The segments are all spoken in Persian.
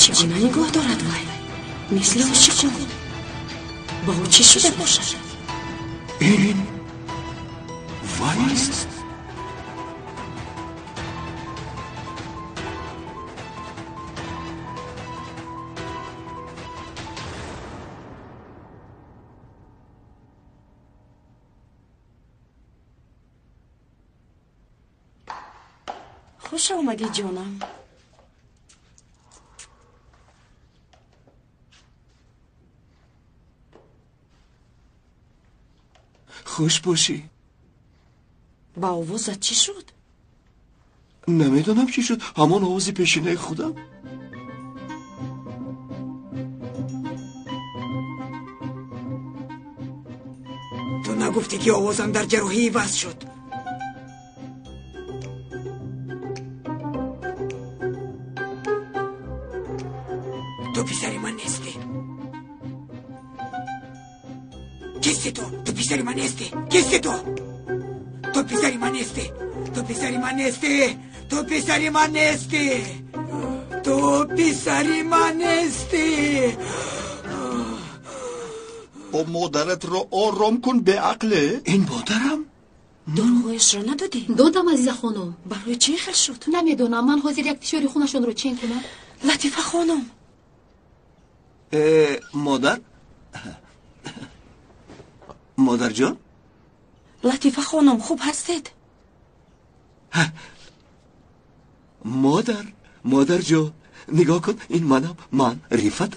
چگونه نگاه دارد وی؟ مثل عاشقان. با او چه شده باشد؟ این وی است. خوش آمدی جانم. خوش باشی. با آوازت چی شد؟ نمیدونم چی شد، همان آوازی پیشینه خودم. تو نگفتی که آوازم در جراحی وصل شد؟ تو پسر من نیستی. کسی تو پسر من نیستی. کسی تو پسر من نیستی. تو پسر من نیستی. تو پسر من نیستی. تو پسر من نیستی. با مادرت را آرام کن به عقله. این مادرم؟ دروغش را ندادی؟ دادم عزیز خانم. برای چی خل شد؟ نمیدونم، من حاضر یک تیشوری خونشون رو چین کنم. لطیفه خانم. مادر؟ مادر جان؟ لطیفه خانم خوب هستید؟ مادر جان نگاه کن، این من رفت.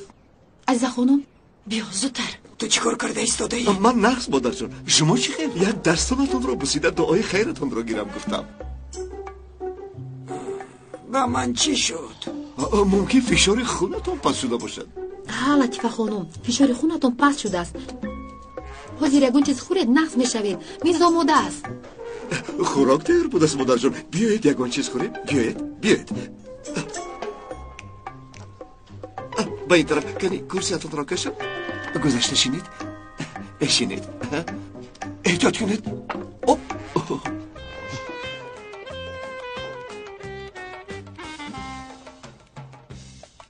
عزیز خانم بیا زودتر. تو چی کار کرده ایستاده ای؟ من نقص مادر جان، شما چی خیر؟ یک دستانتون را بوسیده دعای خیرتون را گیرم گفتم. با من چی شد؟ ممکن فشار خونتون پس شده باشد. ها لطیفه خانم، فشار خونتون پس شده است. حاضر یکون چیز خورید نقص میشوید. میز آماده است. خوراک تیار بود است مادر جان. بیایید یکون چیز خوریم. بیایید. با این طرف کنی کرسیتون را کشم. گذشته شینید. احتیاط کنید.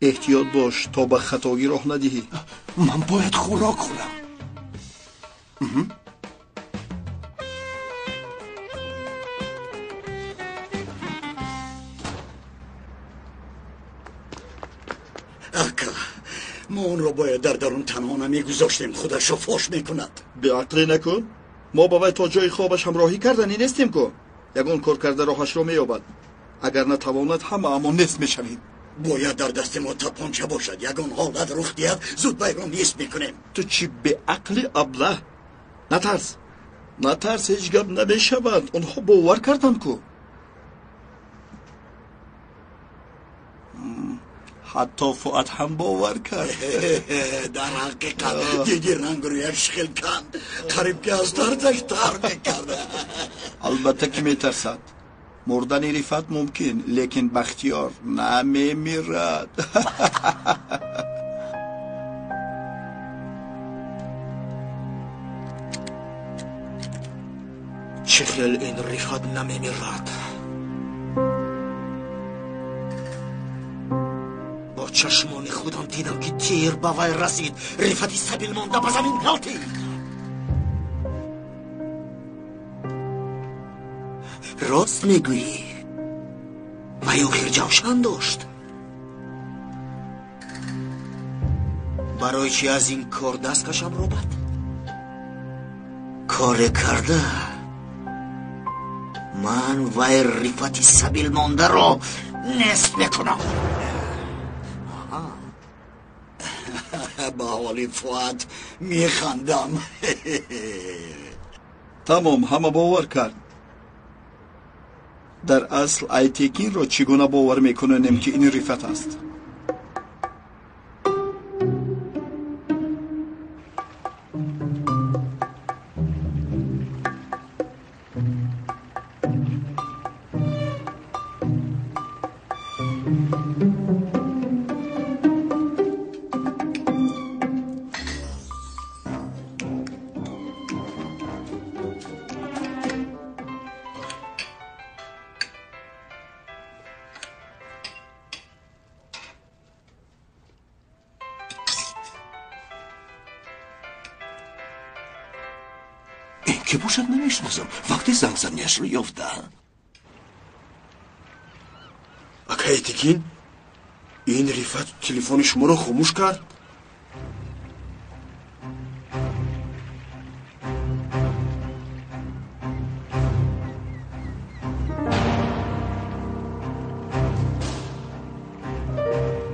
احتیاط باش تا به خطایی راه ندهی. من باید خوراک خورم. اکا ما اون رو باید در درون تنها نمیگذاشتیم، خودش رو فاش میکند. به عقلی نکن. ما با وی تا جای خوابش همراهی کردنی نیستیم که یگان کار کرده راهش رو مییابد. اگر نتواند همه اما نصف میشویم. باید در دست ما تپانچه باشد. یگان حالت رخ دهد زود وی رو نیست میکنیم. تو چی به عقل ابله؟ نترس هیچ گپ نمیشود. اونها باور کردن که حتی فؤاد هم باور کرد. در حقیقت دیگه رنگ روی شخل کند. قریب که از دردش تر میکرده. البته که میترسد. مردن رفت ممکن لیکن بختیار نمیمیرد. شخل این رفت نمیمیرد. با چشمان خودم دیدم که تیر به وی رسید. رفتی سبیل مانده به زمین غلطید. راست میگویی. وی آخر جوشن داشت. برای چی از این کار دست کشم روبد؟ کار کرده. من وی رفتی سبیل مانده را نصف میکنم. با حالی فؤاد میخندم. تمام همه باور کرد. در اصل ایتیکین را چگونه باور میکنیم که این رفت است؟ این که باشد نمیشناسم. وقتی زنگ زنیش رو یافته. اکای تکین این رفت تلفن شما رو خاموش کرد.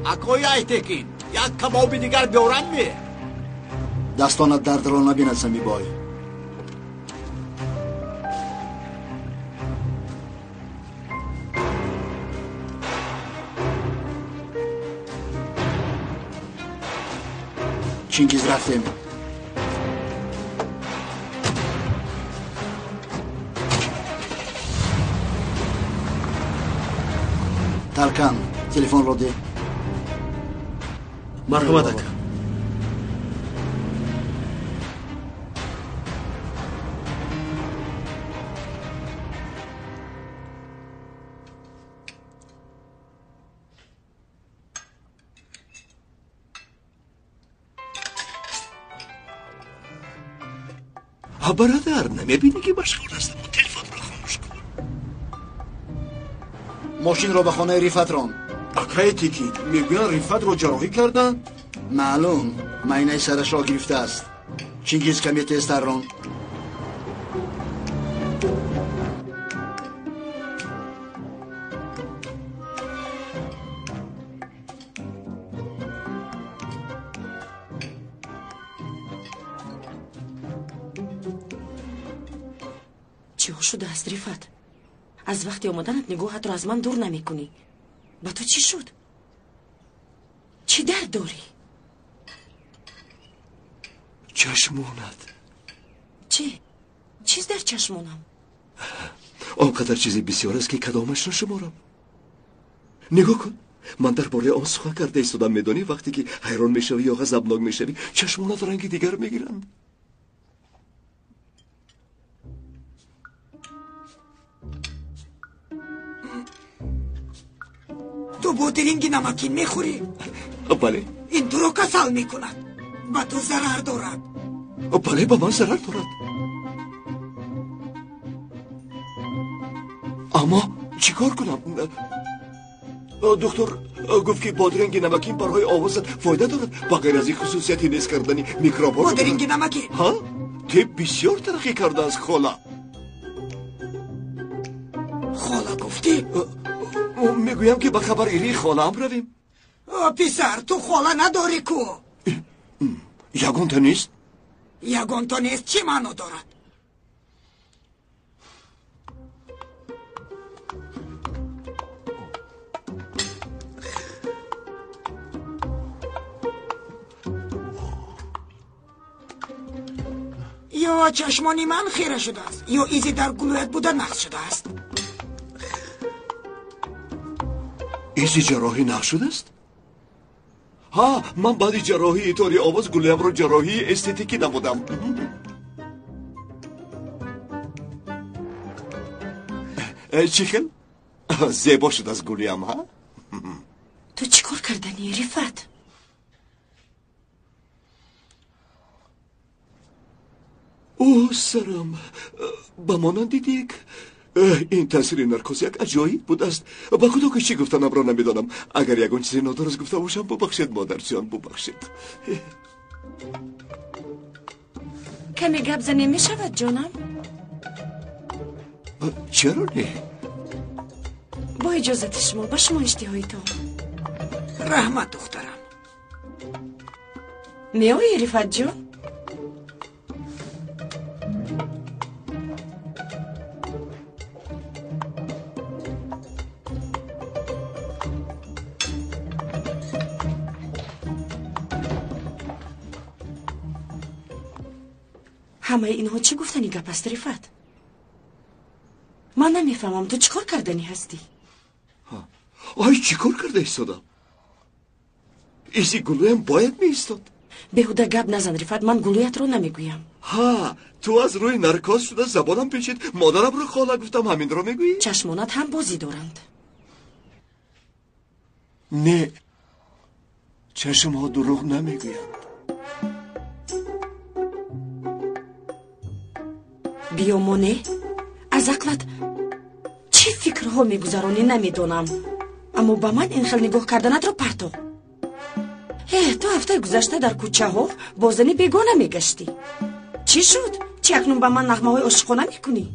اکای ایتکین یک کباب دیگر بیارن می دستانت درد را نبیند سمی بای. چینگیز رفتیم. ترکان تلفن رو ده. مرحمت اکا. برادر نمیبینی که مشغول هستم؟ تلفن رو خاموش کن. ماشین رو به خانه رفت ران. اکای تیکی میگوین رفت رو جراحی کردن؟ معلوم مینه سرش را گرفته است. چینگیز کمی تیزتر ران. چی شده است رفت؟ از وقتی آمدنت نگاهت رو از من دور نمی کنی. با تو چی شد؟ چی درد داری؟ چشمونت. چی؟ چیز در چشمونم؟ آنقدر چیزی بسیار است که کدامش را شمارم. نگاه کن، من در باره آن سخن کرده ایستادم. میدانی وقتی که حیران میشوی یا غضبناک میشوی چشمونت رنگ دیگر میگیرند. تو بوتلینگی نمکین میخوری؟ بله. این تو رو کسل میکند. با تو ضرر دارد. بله با من ضرر دارد. اما چیکار کنم؟ دکتر گفت که بادرنگ نمکین برای آوازت فایده دارد. با غیر از این خصوصیتی نیز کردنی میکروب ها. بادرنگ نمکین؟ ها؟ طب بسیار ترقی کرده از خاله. خاله گفتی؟ میگویم که به خبر ایری خاله هم رویم. پسر تو خاله نداری کو؟ یگون تا نیست؟ یگون تا نیست چی معنی دارد؟ یا چشمانی من خیره شده است یا ایزی در گلویت بوده نقص شده است. ایزی جراحی نقص شده است؟ ها من بعد جراحی طوری آواز گلویم رو جراحی استتیکی نمودم. چی خیل؟ زیبا شد از گلویم ها؟ تو چی کار کردنی رفت؟ اوه سرم بمانند یک این تاثیر نرکوز یک عجایب بود است. با خدا که چی گفتنم را نمیدانم. اگر یکون چیزی نادرست گفته باشم ببخشید مادر جان ببخشید. کمی گپ زنی می شود جانم؟ چرا نه؟ با اجازت شما با شما اشتهای تو. رحمت دخترم. میایی رفت جان؟ همه اینها چی گفتنی گپ است رفت؟ من نمیفهمم تو چیکار کردنی هستی؟ آی چیکار کرده ایستادم؟ ایزی گلویم باید می ایستاد. بهوده گپ نزن رفت، من گلویت رو نمیگویم. ها تو از روی نرکاز شده زبانم پیچید. مادرم رو خاله گفتم همین رو میگویی؟ چشمانت هم بازی دارند. نه چشم ها دروغ نمیگویند. بیامونه؟ از عقلت چی فکرها میگذرانی نمیدونم، اما با من این خیل نگاه کردنت رو پرتو. تو هفته گذشته در کوچه ها با زنی بیگانه میگشتی. چی شد؟ چی اکنون با من نغمه های عاشقانه میکنی؟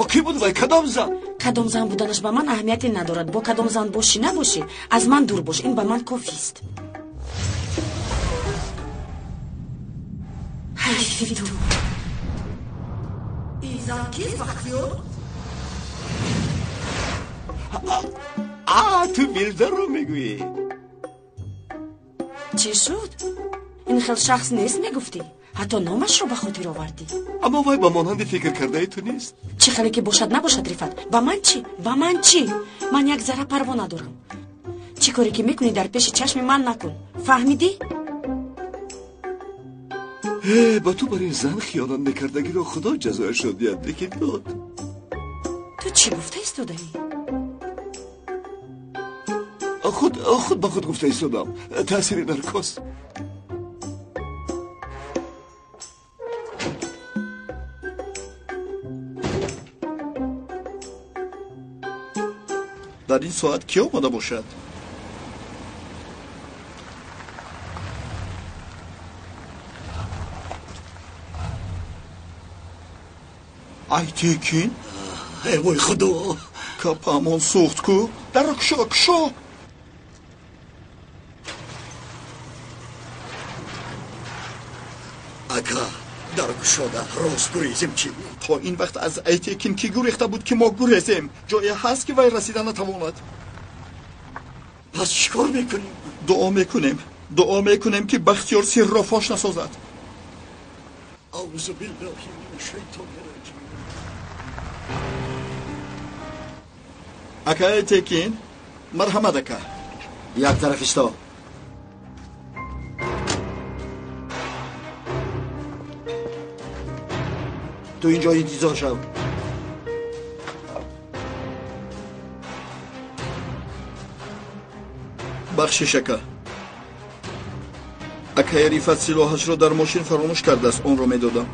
کی بود وای؟ کدام زن؟ کدام زن بودنش با من اهمیتی ندارد. با کدام زن باشی نباشی از من دور باش، این با من کافی است. حیفی تو. این زن کیست بختیار؟ تو ویلدر رو میگویی؟ چی شد؟ این خیلی شخص نیست میگفتی، حتی نامش رو به خاطر آوردی. اما وای با مانند فکر کرده ای تو نیست. چه خیلی که باشد نباشد رفت، با من چی؟ با من چی؟ من یک ذره پروا ندارم. چی کاری که میکنی در پیش چشم من نکن، فهمیدی؟ با تو برای زن خیانت نکردگی رو خدا جزایش رو دیدی داد. تو چی گفته ایستاده ای؟ خود با خود گفته ایستادم. تأثیر نرکس. در این ساعت کی آمده باشد؟ Aytekin? وای خدا Kapamon سوخت کو؟ در رو کشو اکا در کشوده روز گریزیم چی؟ تا این وقت از ایتکین کی گریخته بود که ما گریزیم؟ جایی هست که وی رسیدن نتواند. پس چیکار میکنیم؟ دعا میکنیم که بختیار سر را فاش نسازد. اعوذ بالله من الشیطان الرجیم. اکا ایتکین مرحمت اکا. یک طرف استا. تو اینجا انتظار شو. بخشش اکا. اکا رفت سلاحش را در ماشین فراموش کرده است، اون را میدادم.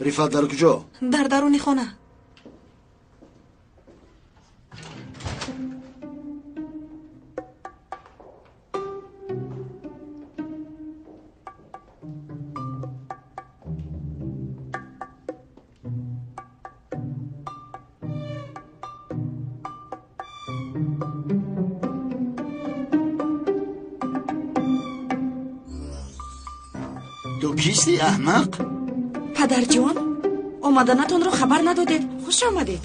رفت در کجا؟ در درون خانه. تو کیستی احمق؟ پدر جان، آمدنتون رو خبر ندادید. خوش آمدید.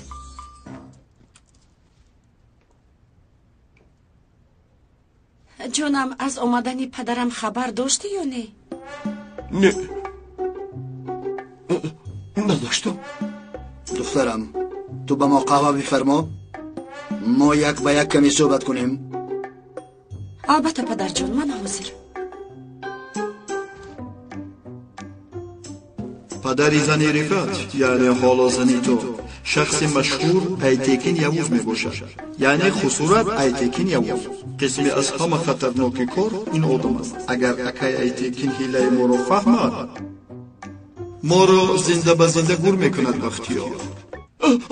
جانم، از آمدن پدرم خبر داشتی یا نه؟ نه نداشتم. دخترم تو با ما قهوه بفرما، ما یک به یک کمی صحبت کنیم. البته پدر جان، من حاضر. پدری زنی رفت یعنی حالا زنی تو شخص مشهور ایتکین یوز می باشد، یعنی خسورت ایتکین یوز. قسمی از همه خطرناکی کار این آدم است. اگر اکای ایتکین هیله ما را فهمد، ما را زنده به زنده گور میکند. بختیار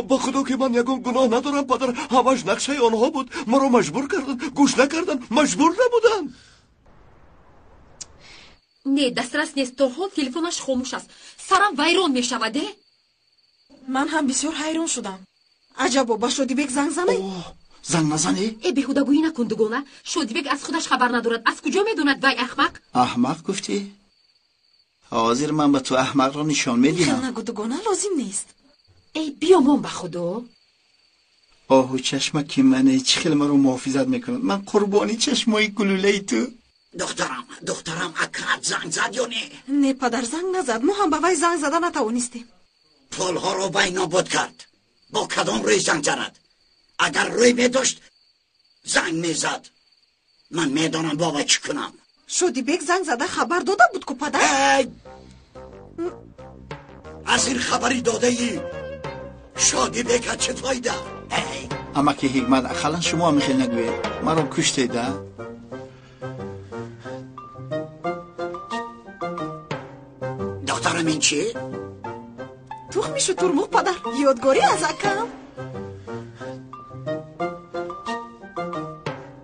با خدا که من یکم گناه ندارم پدر. همش نقشه آنها بود. ما رو مجبور کردن، گوش نکردن، مجبور نبودن. نه دسترس نیست، تا حال تلفنش خاموش است. سرم ویران می شوده. من هم بسیار حیران شدم. عجبا با شادیبک زنگ زنه؟ زنگ نزنی؟ ای بیهودگویی نکن دوگانه. شادیبک از خودش خبر ندارد. از کجا میدوند وی احمق؟ احمق گفتی؟ حاضر من به تو احمق را نشان میدیم. نگو دوگانه لازم نیست. ای بیامان به خدا. آهو چشمک که منه چی خیلی من رو محافظت میکند. من قربانی چشمای گلوله تو. دخترم اکرد زنگ زد یا نه؟ نه پدر زنگ نزد. ما هم به وی زنگ زده نتوانستیم. پولها رو بای نابود کرد. با کدام روی زنگ زند؟ اگر روی میداشت زنگ میزد. من میدانم بابا چی کنم. شادیبک زنگ زده خبر داده بود که پدر. از این خبری داده ای شادیبک چه فایده؟ اما که حکمت اخلا شما میخوای نگوید مرا کشته ده. دخترم این چی؟ تخمیشو ترموق پدر یادگاری از اکم.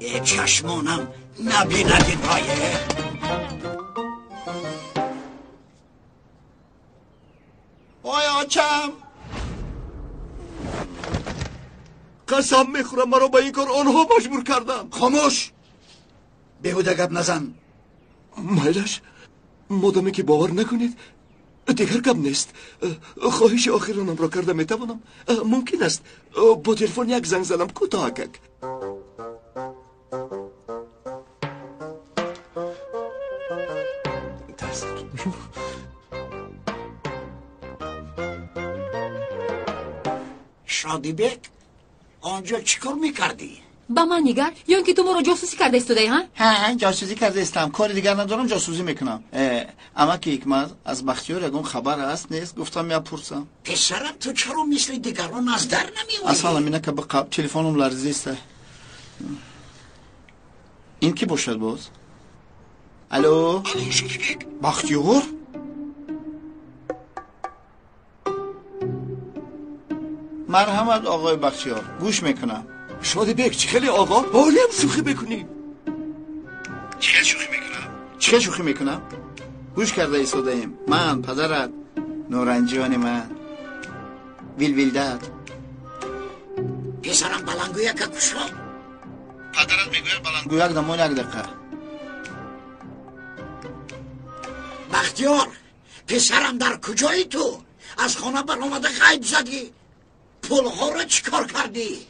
یه چشمانم نبیند این پایه. وای آچم قسم میخورم مرا با این کار آنها مجبور کردن. خاموش، بیهوده گپ نزن. مایلش مادامی که باور نکنید دیگر گپ نیست. خواهش آخرانم را کرده میتوانم. ممکن است با تلفن یک زنگ زنم کوتاهک. شادی بک آنجا چیکار میکردی؟ با من نگر یا اینکه تو مرا جاسوسی کرده استودی ها؟ ها جاسوسی کرده استم، کار دیگر ندارم، جاسوسی میکنم. اما که حکمت از بختیار یکون خبر هست نیست، گفتم میپرسم. پسرم تو چرا مثل دیگران از در نمیومدی؟ اصلا اینه که بقب تلفنم لرزی است. این کی باشد باز؟ الو بختیار؟ مرحمت آقای بختیار، گوش میکنم. شادی بک چی خیلی آقا حالیم شوخی بکنی. چه شوخی میکنم؟ گوش کرده ایستاده ایم. من پدرت، نورنجان من، ویلداد. پسرم بلنگوی که کشا؟ پدرت میگوید بلنگوی یک دمون یک دقیقه. بختیار، پسرم در کجایی تو؟ از خانه برآمده غیب زدی؟ پولها را چیکار کردی؟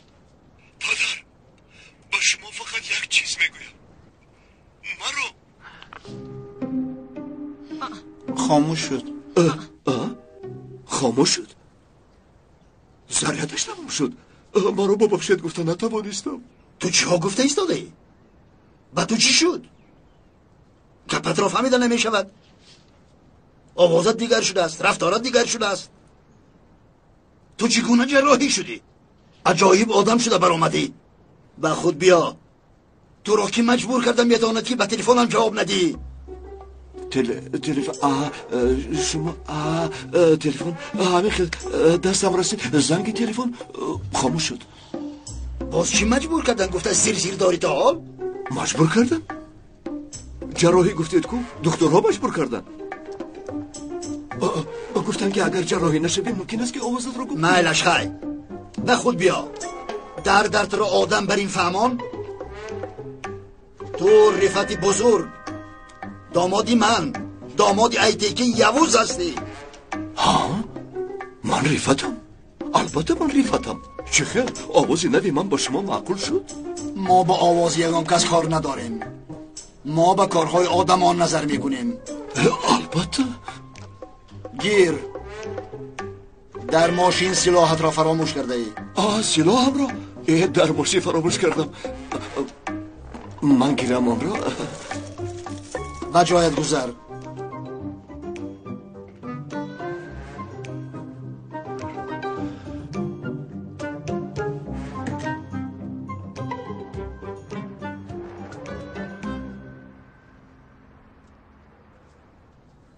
پدر با شما فقط یک چیز میگویم، مرا خاموش شد. خاموش شد؟ ذریتش تمام شد. مرا ببخشید گفتن نتوانستم. تو چی ها گفته ایستاده ای؟ با تو چی شد؟ گپت را فهمیده نمی شود. آوازت دیگر شده است، رفتارت دیگر شده است. تو چگونه جراحی شدی؟ عجایب آدم شده برآمدی. با خود بیا. تو را که مجبور کردم میتواند که به تلفنم جواب ندی. تلفن شما تلفن همین خیلی دستم رسید زنگ تلفن خاموش شد. باز چی مجبور کردن؟ گفته زیر داری تا حال؟ مجبور کردن؟ جراحی گفتید کو؟ دکترها مجبور کردن. گفتن که اگر جراحی نشوی ممکن است که آوازت رو گفت. مایلش خی به خود بیا. درد را آدم بر این فهمان. تو رفت بزرگ دامادی من، دامادی ایتیکین یوز هستی. ها؟ من رفتم؟ البته من رفتم. چه خیل آوازی ندی من با شما معقول شد؟ ما با آواز یگان کس کار نداریم. ما با کارهای آدمان نظر میکنیم. البته. گیر. در ماشین سلاحت را فراموش کرده ای. سلاحم را؟ در ماشین فراموش کردم. من گیرم آن را. و جایت گذر.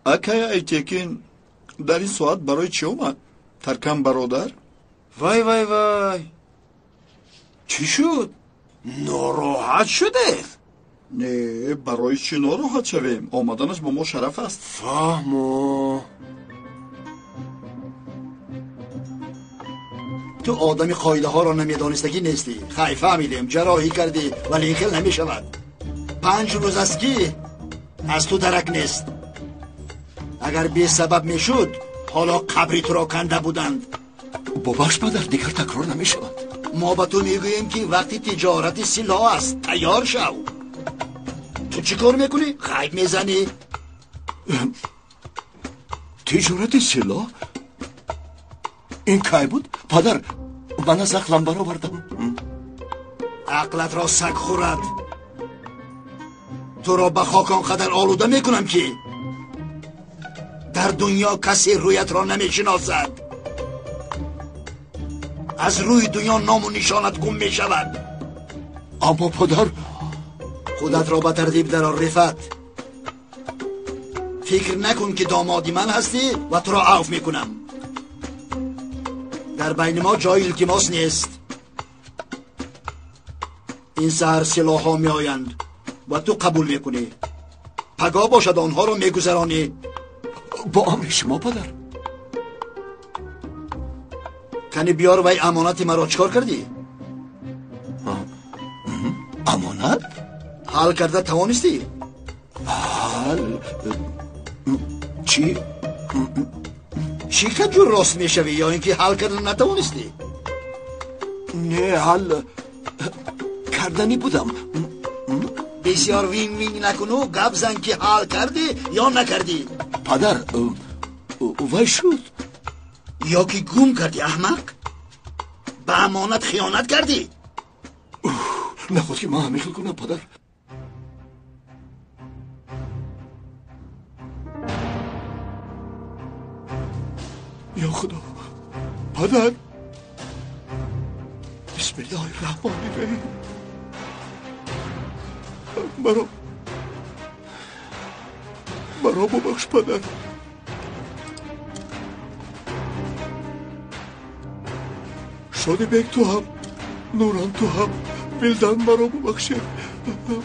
اکای ایتیکین در این ساعت برای چی اومد؟ ترکم برادر؟ وای چی شد؟ ناراحت شده؟ نه برای چی ناراحت شویم؟ آمدنش با ما شرف است. فهمو. تو آدمی قاعده ها را نمیدانستگی نیستی. خیلی فهمیدیم جراحی کردی ولی این خیل نمی شود. 5 روز است که از تو درک نیست. اگر بی سبب می شد حالا قبری تو را کنده بودند. باباش پدر دیگر تکرار نمی شود. ما با تو میگوییم که وقتی تجارت سلاح است تیار شو. تو چی کار میکنی؟ غیب میزنی؟ تجارت سلاح؟ این کی بود؟ پدر من از عقلم برآوردم. عقلت را سگ خورد. تو را به خاک آنقدر آلوده میکنم که در دنیا کسی رویت را نمیشناسد. از روی دنیا نام و نشانت گم می شود. اما پدر خودت را به ترتیب در رفت. فکر نکن که دامادی من هستی و تو را عفو میکنم. در بین ما جای التماس نیست. این سهر سلاح ها می آیند و تو قبول میکنی. پگاه باشد آنها را میگذرانی. با امر شما پدر. کنی بیار وی امانت مرا چکار کردی؟ امانت؟ حل کرده توانستی؟ حل؟ چی؟ چی که جور راست میشوی یا اینکه حل کردن نتوانستی؟ نه حل کردنی بودم. بسیار وین وین نکنو، گپ زن که حل کردی یا نکردی. پدر وای شد یا که گم کردی احمق. به امانت خیانت کردی. نخود که ما همیخل کنم پدر. یا خدا پدر. بسم الله الرحمن الرحیم. مرا ببخش پدر. شادی بیگ تو هم، نوران تو هم، ویلدن مرا ببخشید.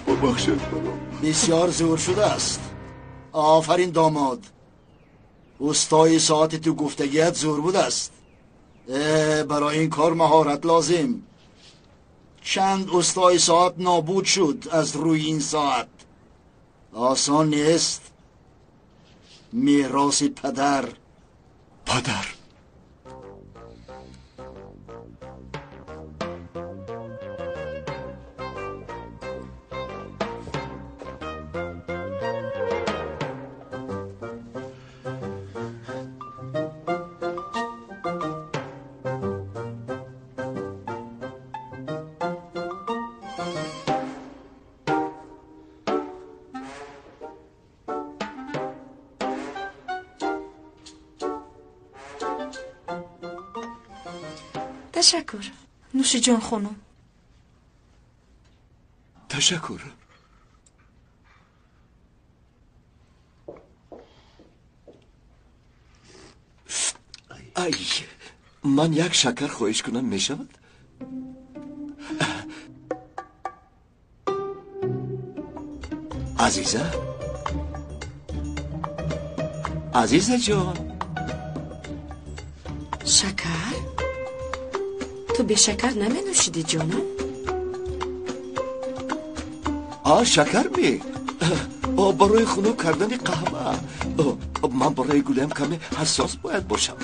مرا. بسیار زور شده است. آفرین داماد. استای ساعت تو گفتگیت زور بود است. برای این کار مهارت لازم. چند استای ساعت نابود شد از روی این ساعت. آسان نیست. میراث پدر. تشکر. نوش جان خانم. تشکر. ای من یک شکر خواهش کنم می شود؟ عزیزه جان. شکر؟ تو به شکر نمی نوشیدی جانم؟ شکر می برای خنک کردن قهوه. من برای گلیم کمی حساس باید باشم.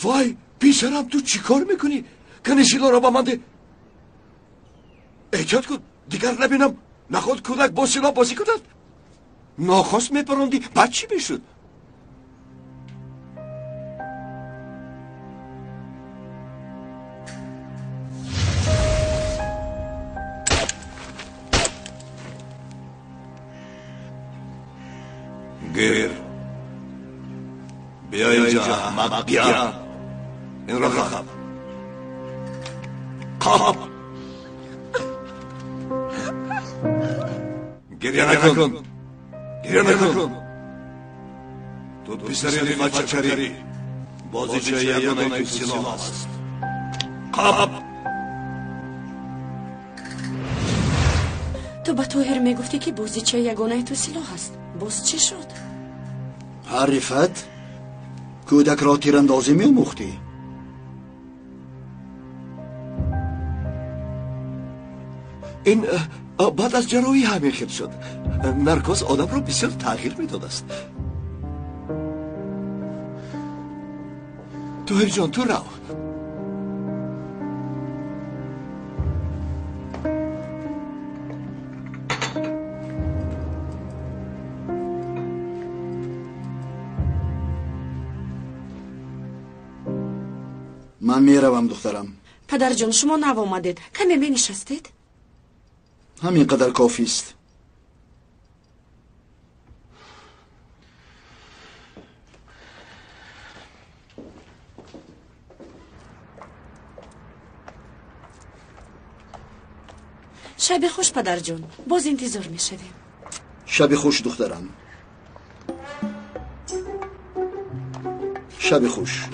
وای پیشرم تو چی کار میکنی؟ کنی شیلا را با من ده. احتیاط کن دیگر نبینم نخود کودک با سیلا بازی کند. ناخواست میپروندی بعد چی میشد؟ گیر بیا اینجا احمق. بیا این را خواب. گریه نکن. تو پسری بچه‌ری بازیچه یگانه تو سلاح است. تو به طاهر میگفتی که بازیچه یگانه تو سلاح است. باز چی شد؟ حرفت کودک را تیراندازی می‌آموختی. این بعد از جراحی همین خیل شد. نرکوز آدم رو بسیار تغییر میداد است. طاهر جان تو رو. من میروم دخترم. پدر جان شما نوامدید، کمی بنشستید. همینقدر کافی است. شب خوش پدر جان، باز انتظار میشویم. شب خوش دخترم. شب خوش.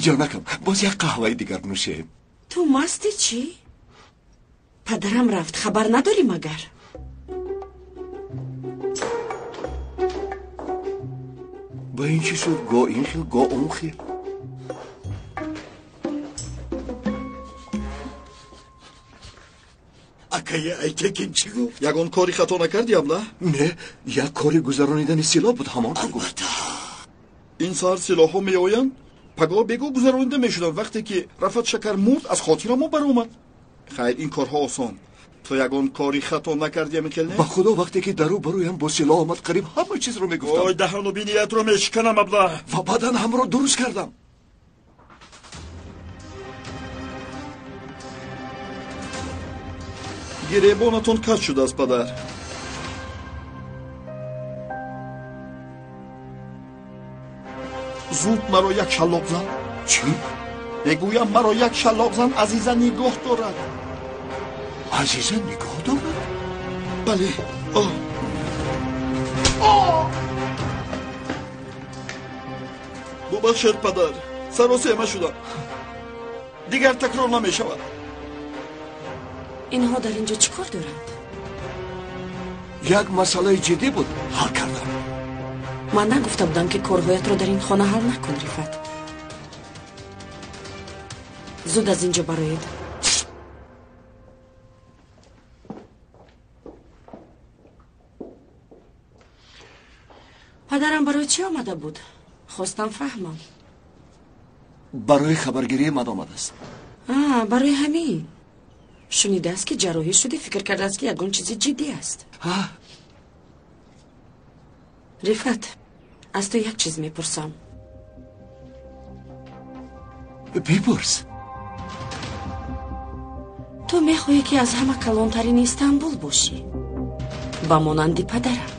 جانکم باز یک قهوه دیگر نوشیم. تو مستی چی؟ پدرم رفت، خبر نداری مگر؟ با این چی شد؟ گاه این خیل گاه اون خیل. اکای ایتکین چی گفت؟ یگان کاری خطا نکردیم نه؟ نه، یک کاری گذرانیدن سلاح بود، همان رو گفت. این سال سلاح ها می آیند پگاه بگو گذرانیده می شدن. وقتی که رفت شکر مرد از خاطر ما بر اومد. خیر این کارها آسان. تو یگان کاری خطا نکردی میکل نه؟ با خدا وقتی که درو برویم با سلاح آمد قریب همه چیز رو میگفتم. وای دهن و بینیت رو میشکنم ابله. و بعدا هم رو درست کردم. گریبانتون کج شده است پدر. زود مرا یک شلاق زن. چی؟ بگویم مرا یک شلاق زن عزیزا نگاه دارد. عزیزا نگاه دارد؟ بله. ببخشید پدر، سر و سیمه شدم. دیگر تکرار نمی شود. اینها در اینجا چی کار دارند؟ یک مسئله جدی بود، حل کردم. من نگفته بودم که کارهایت رو در این خانه حل نکن رفت. زود از اینجا براید. پدرم برای چی آمده بود؟ خواستم فهمم. برای خبرگیری من آمده است. برای همین. شنیده است که جراحی شده، فکر کرده است که یگان چیزی جدی است. رفت، از تو یک چیز میپرسم. بپرس. تو میخواهی که از همه کلانترین استانبول باشی، با مانند پدرم.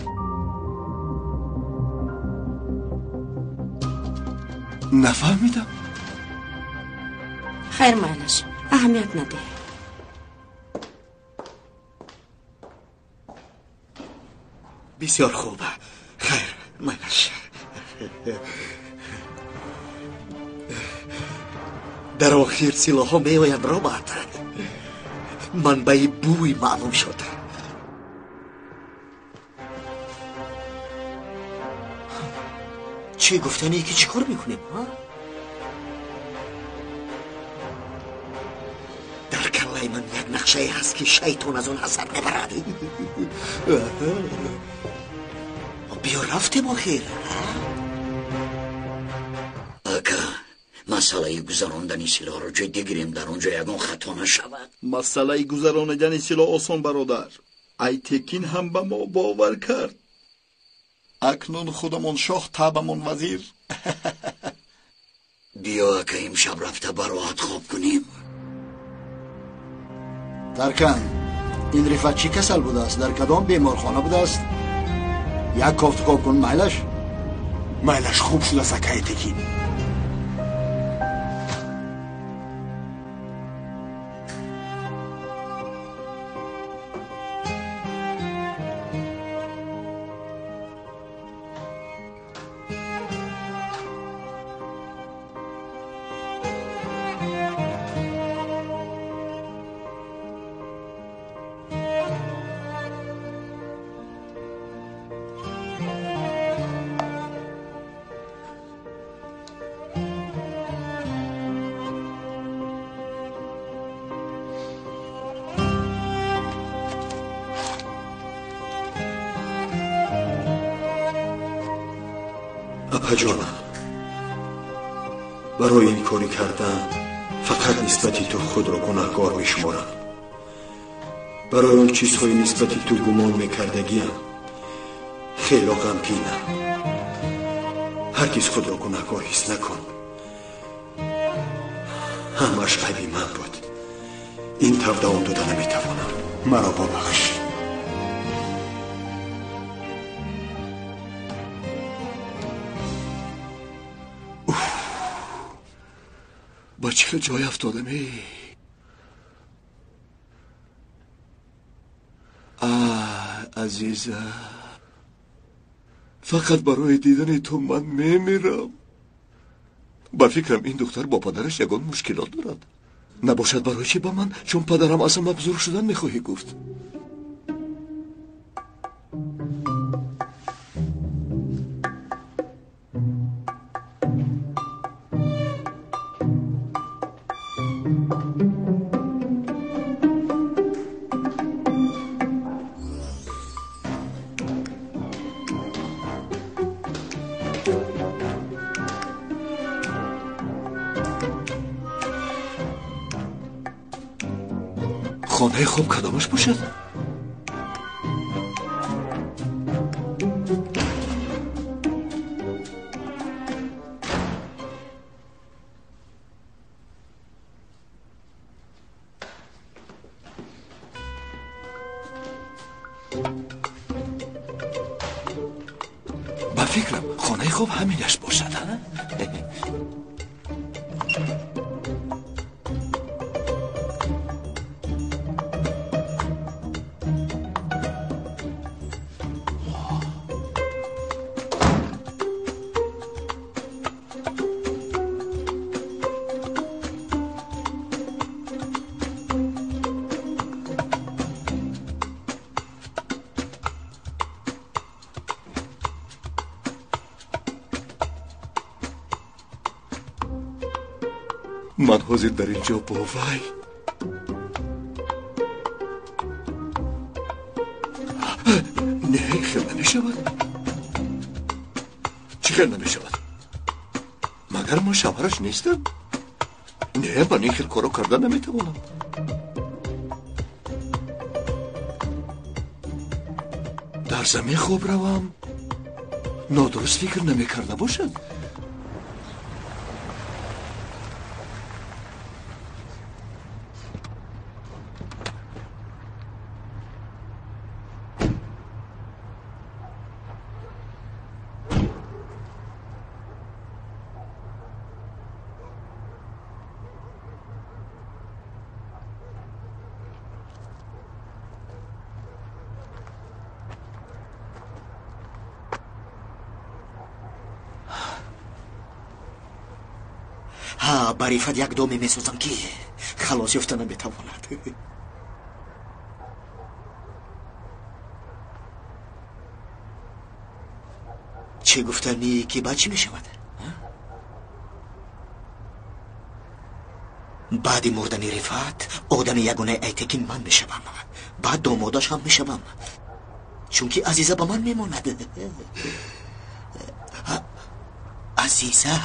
نفهمیدم. خیر معنیش اهمیت نده. بسیار خوبه. خیر معنیش. در آخر سلاح ها می آیند رابط. منبع بوی معلوم شد. چی گفتنی که چی کار میکنیم؟ در کلای من یک نقشه هست که شیطان از اون اثر نبرد. بیا رفتیم آخر. اکا مسئله گذراندن سلاح رو جدی گیریم، در اونجا یگان خطا نشود. مسئله گذراندن سلاح آسان برادر. ایتکین هم به ما باور کرد. اکنون خودمون شاه تابمون وزیر. بیا که امشب رفته براحت خواب کنیم. ترکن این رفت چی کسل بوده است؟ در کدام بیمارخانه بوده است؟ یک کافت خواب کن میلش خوب شده سکه تکین. جانم، برای این کاری کردن فقط نسبتی تو خود را گناهکار میشمارم. برای اون چیزهای نسبتی تو گمان میکردگیم خیلی غمگینم. هرگز خود را گناهکار حس نکن. همش عیبی من بود. این طور دوام داده نمیتوانم. مرا ببخش. با چه جای افتادم ای؟ عزیزم، فقط برای دیدن تو من میمیرم. با فکرم این دختر با پدرش یگان مشکلات دارد. نباشد برای چی با من؟ چون پدرم اصلا مبزور شدن میخواهی گفت. خانه خوب کدامش باشد؟ با فکرم خانه خوب همینش باشد. من حاضر در اینجا با وی نه خیلی نمیشود. چی خیلی نمیشود؟ مگر من شوهرش نیستم؟ نه من این خیلی کارو کردن نمیتوانم. در زمین خوب روم نادرست فکر نمیکرده باشد. برای فد یک دومی میسوزم که خلاص یافتن نمیتواند. چه گفتنی که بعد چی میشود؟ بعد مردن رفعت آدم یگانه ایتکین من میشوم. بعد دامادش هم میشوم، چون که عزیزه با من میماند. عزیزه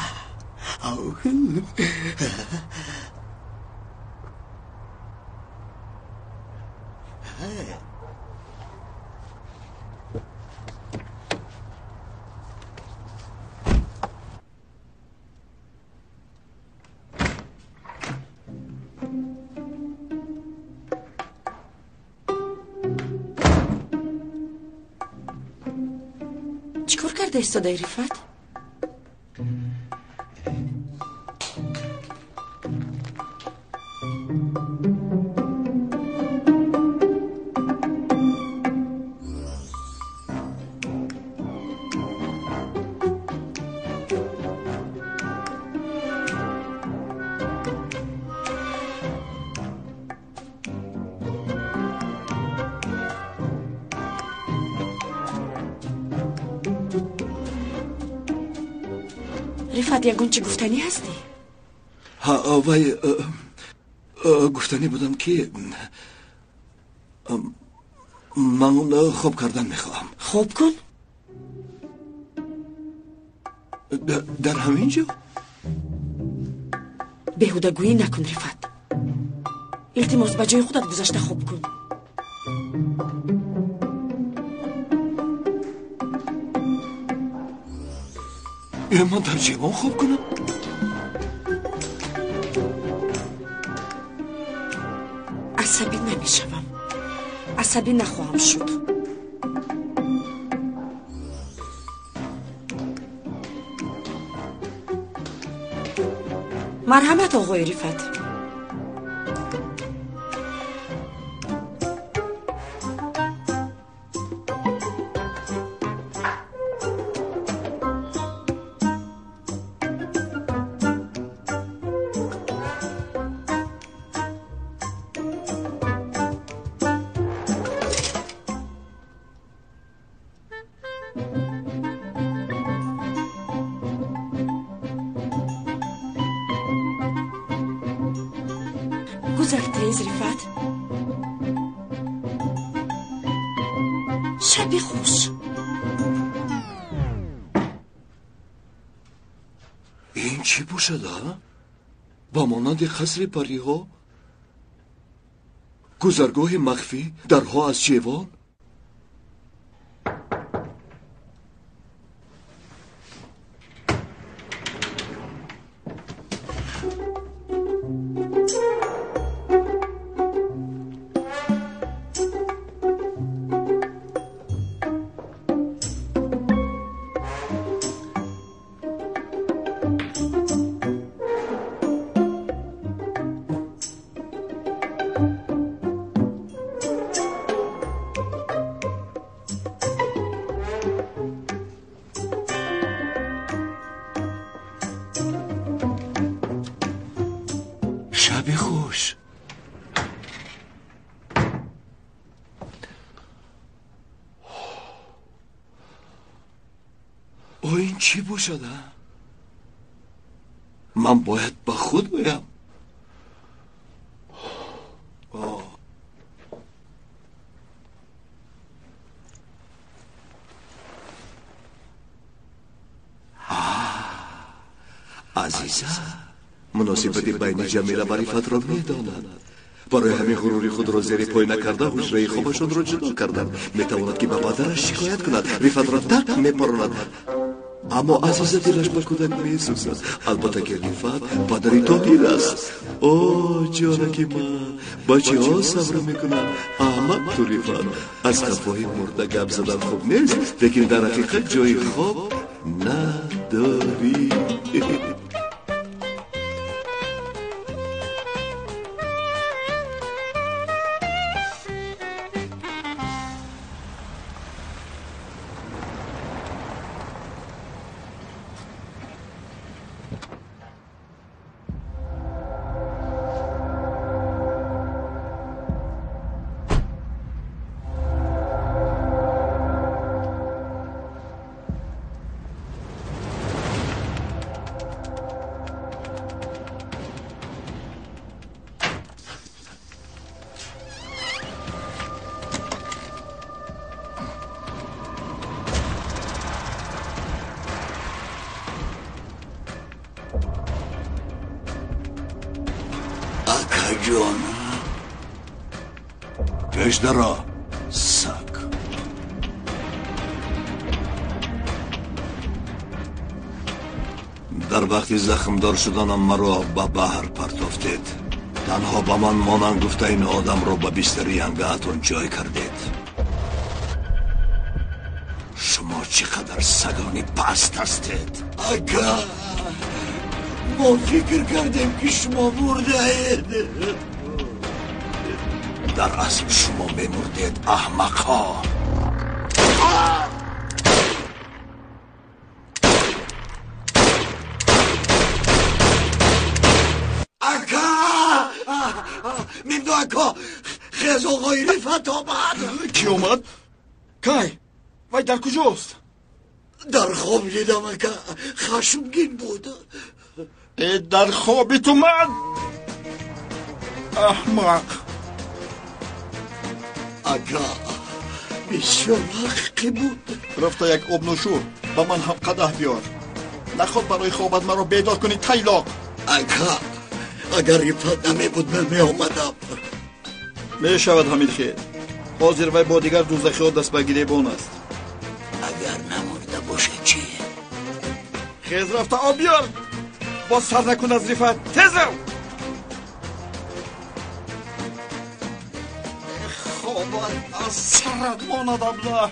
چیکار کرده ایستاده رفعت؟ رفعت یگون چی گفتنی هستی؟ وای گفتنی بودم که من خوب کردن میخواهم. خوب کن؟ در همین جا؟ بهودگویی نکن رفت. التماس به جای خودت گذاشته خوب کن. من در جیبم خوب کنم؟ عصبی نمیشوم. عصبی نخواهم شد. مرحمت آقای رفت. گذر تیز رفت. شب خوش. این چی بوشده؟ با مانند قصر پری ها؟ گذرگاه مخفی؟ درها از چیوان؟ شب خوش. او این چی بوشده؟ من باید با خود بیم. عزیزه، مناسبت بین جمیله و رفت را میداند. برای همین غروری خود را زیر پای نکرده حجره خوابشان را جدا کردند. میتواند که به پدرش شکایت کند، رفت را ترک میپراند. اما عزیزه دلش به کودک میسوزد. البته که رفت پدری طاهر است. او جانکی من، بچه ها صبر میکنند. احمق تو رفت. از قفای مرده گپ زدن خوب نیست، لیکن در حقیقت جای خواب نداری. جان پیش درا سگ. در وقتی زخمدار شدنم مرا به بحر پرتافتید. تنها با من مانند گفته این آدم را به بستری انگهتون جای کردید. شما چقدر سگانی پست هستید. اگه ما فکر کردیم که شما مرده اید. در اصل شما میمردید احمق ها. میمدو اکا خیز آقای رفت آمد. کی آمد؟ کای وای در کجاست؟ در خواب دیدم اکا خشمگین بود. در خوابت اومد؟ احمق. اکا بسیار حقی بود. رفته یک آب نوشو به من هم قدح بیار. نخواد برای خوابت مرا بیدار کنی تایلاق. اکا اگر رفت نمی بود من می آمدم. می شود حمید خیر. حاضر و با دیگر دوزخی ها دست به گریبان است. اگر نمرده باشه چیه؟ خیز رفته آب بیار. باز سر نکن از رفت. تیز رو. خوابت از سرت ماند ابله.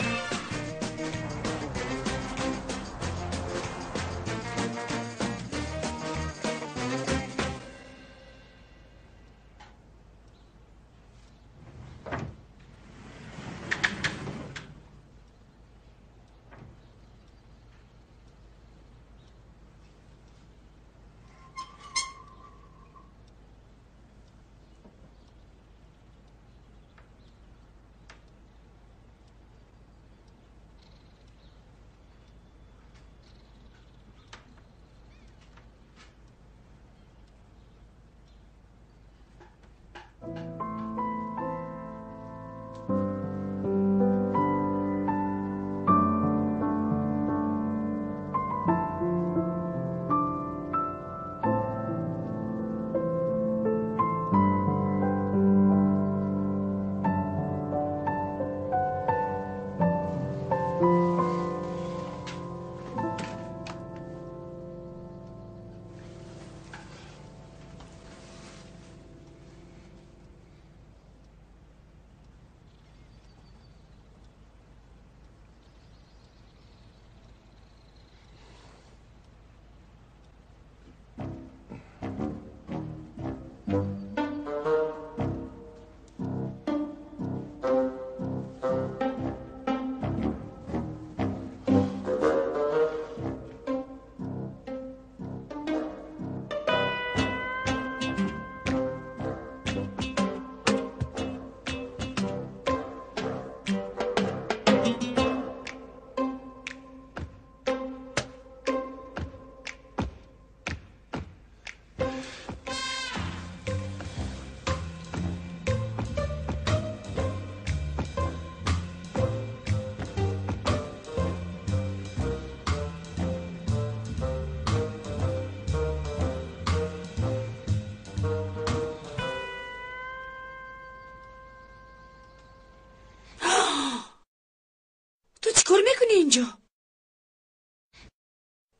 چیکار میکنی اینجا؟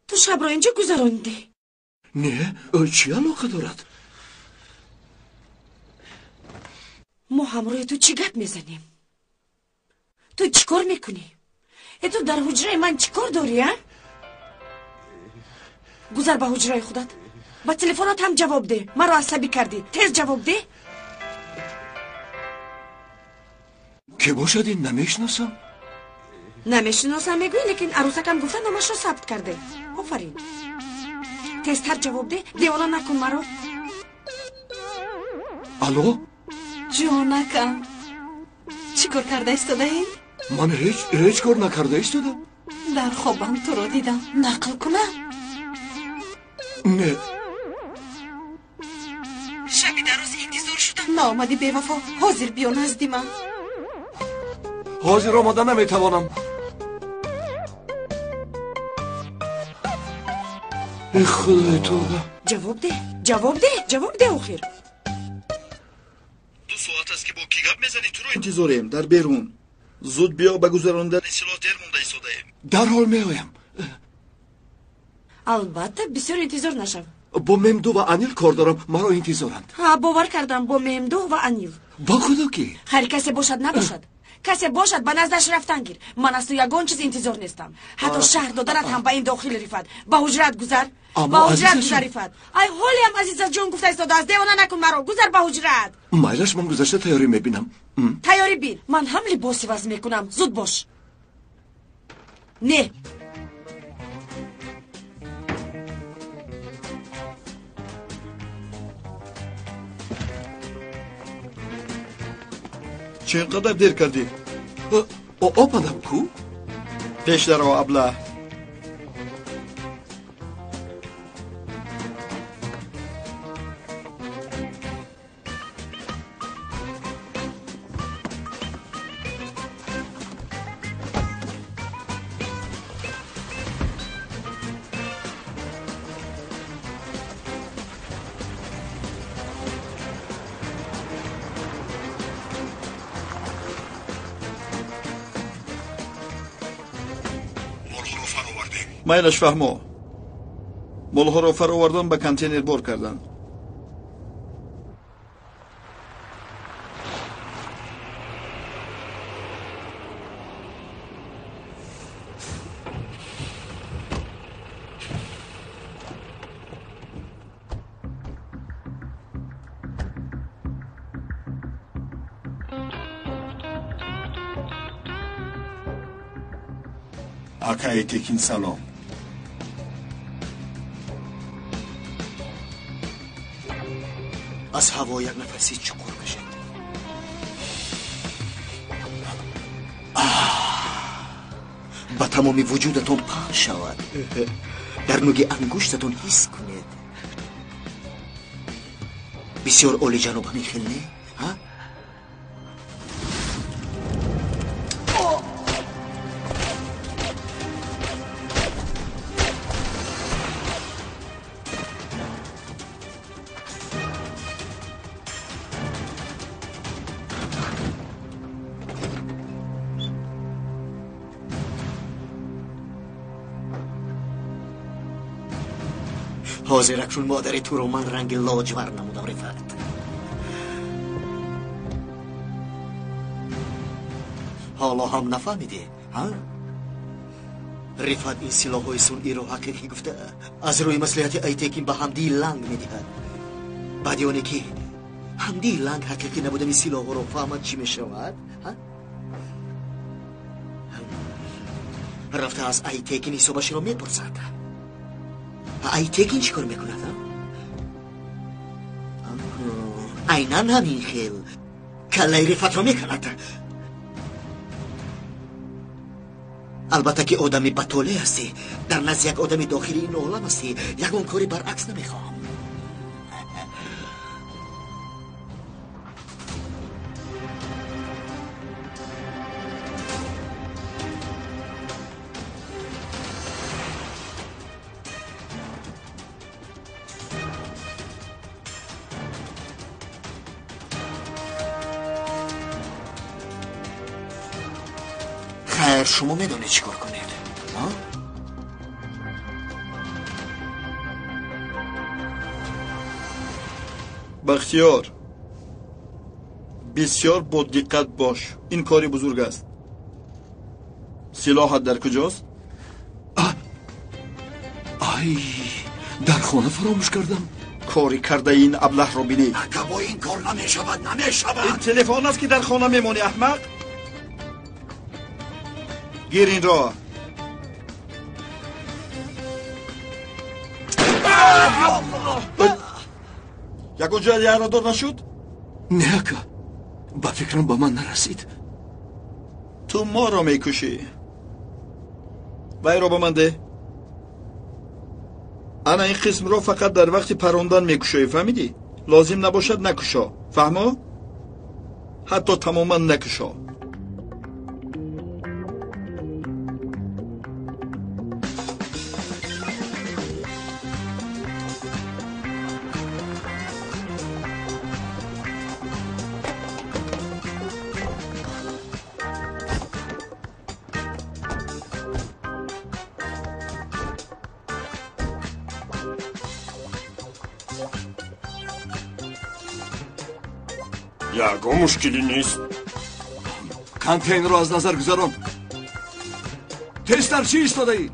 تو شب را اینجا گذراندی؟ نه چی علاقه دارد؟ ما همراه تو چی گپ میزنیم؟ تو چیکار میکنی؟ تو در حجره من چیکار داری ها؟ گذر به حجره خودت. با تلفنات هم جواب ده. مرا عصبی کردی. تیز جواب ده. که باشد این نمیشناسم؟ نمیشناسم میگوی، لیکن عروسکم گفته نامش رو ثبت کرده. آفرین. تیزتر جواب ده. دیوانا نکن مرا. الو؟ جانکم چیکار کرده ایستاده ای؟ من هیچ کار نکرده ایستادم. در خوابم تو رو دیدم. نقل کنم؟ نه. شبی در روز انتظار شدم. نامدی بے وفا. حاضر بیا نزدی من. حاضر آمده نمیتوانم. ای خدای توبه. جواب ده. جواب ده. جواب ده آخر. 2 ساعت است که با کی گپ میزنی؟ تو رو انتظاریم در بیرون. زود بیا به گذراندن سلاح دیر مونده ایستاده ایم. در حال میایم. البته بسیار انتظار نشو. با ممدو و انیل کار دارم. مرا انتظارند. ها باور کردم با ممدو و انیل. با خدا کی؟ هر کسی باشد نباشد. کسی باشد به نزدش رفتن گیر. من از تو یگان چیز انتظار نیستم. حتی شهر دادرت هم به این داخل رفت. با حجرت گذر. با حجرت گذر رفت. ای حالی هم عزیز جان گفته ایستاده از دیوانه نکن مرا. گذر با حجرت. مایلش من گذشته تیاری میبینم. تیاری بین. من هم لباسی وز میکنم. زود باش. نه. چقدر دیر کردی؟ آمدم کو؟ پیش در آ ابله. майлаш фаҳмо. молҳоро фаровардан ба контейнер бор карданд. ака Айтекин салом. аз ҳаво як нафаси чуқур кашед. ба тамоми вуҷудатон пахш шавад. дар нӯги ангуштатон ҳис кунед. бисёр олиҷаноб ҳамин хел не? ҳозир акшун модари туро ман ранги лоҷвар намудам. Рифат, ҳоло ҳам нафаҳмидӣ? рифат ин силоҳҳои сунъиро ҳақиқӣ гуфта аз рӯи маслиҳати Айтекин ба Ҳамдии Ланг медиҳад. баъди оне ки Ҳамдии Ланг ҳақиқӣ набудани силоҳҳоро фаҳмад чӣ мешавад? рафта аз Айтекин ҳисобашро мепурсад. Айтекин чӣ кор мекунад? айнан ҳамин хел каллаи Рифатро меканад. албатта ки одами батоле ҳастӣ. дар назди як одами дохили ин олам ҳастӣ. ягон кори баръакс намехоҳам. шумо медонед чӣ кор кунед? бахтиёр, бисёр бодиққат бош. ин кори бузург аст. силоҳат дар куҷост? ай, дар хона фаромӯш кардам. кори кардаи ин аблаҳро бинед. ака бо ин кор намешавад, намешавад. ин телефон аст ки дар хона мемонӣ, аҳмақ. گیر این را. یکون جای دیگر را دور نشد؟ نه اکا، با فکرم با من نرسید. تو ما را میکشی. وی را با من ده. انا این قسم را فقط در وقت پراندن میکشی، فهمیدی؟ لازم نباشد نکشا، فهمو؟ حتی تماما نکشا. ягон мушкилӣ нест. контейнерро аз назар гузарон. тезтар чӣ истодаӣ?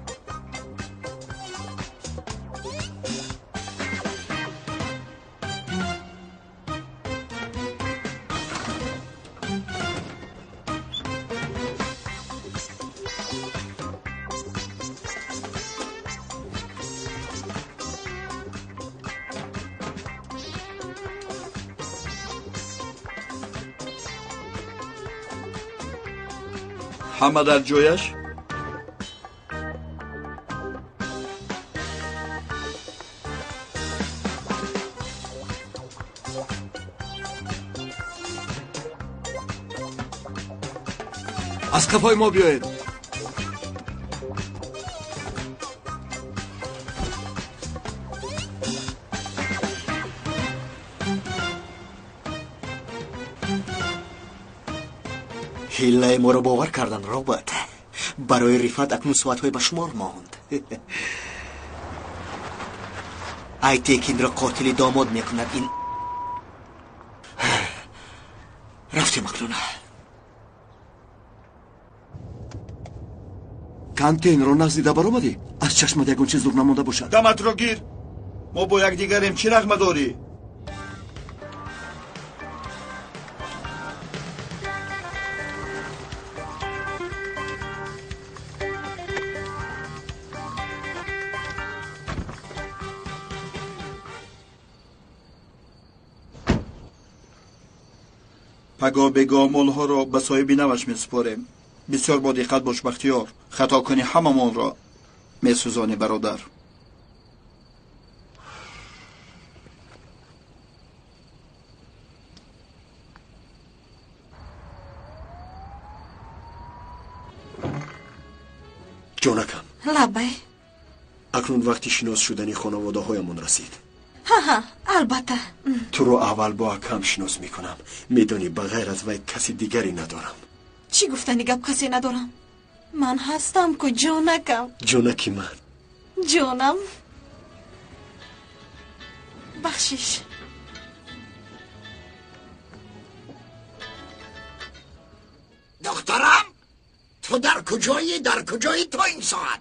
همه در جایش. از کفای ما بیایید. ҳиллаи моро бовар кардан, Роберт. برای رفت اکنون ساعت‌های به شمار ماند. ایتکین را قاتل داماد میکند. این رفتیم اکنون. کانتین رو نزدیک برآمدی؟ از چشمت یکون چیز دور نمونده باشد. دمت رو گیر. ما با یکدیگریم، چی رغم داری؟ پگاه بگاه مالها را به صاحب نوش می سپاریم. بسیار با دقت باش بختیار، خطا کنی همه مال را می سوزانی برادر. جانکم لبه اکنون وقتی شناس شدنی خانواده هایمون رسید. ها البته. تو رو اول با اکرم شناس میکنم. میدونی بغیر از وی کسی دیگری ندارم. چی گفتنی گپ کسی ندارم؟ من هستم که جانکم. جانکی من. جانم بخشش. دخترم تو در کجایی تو این ساعت؟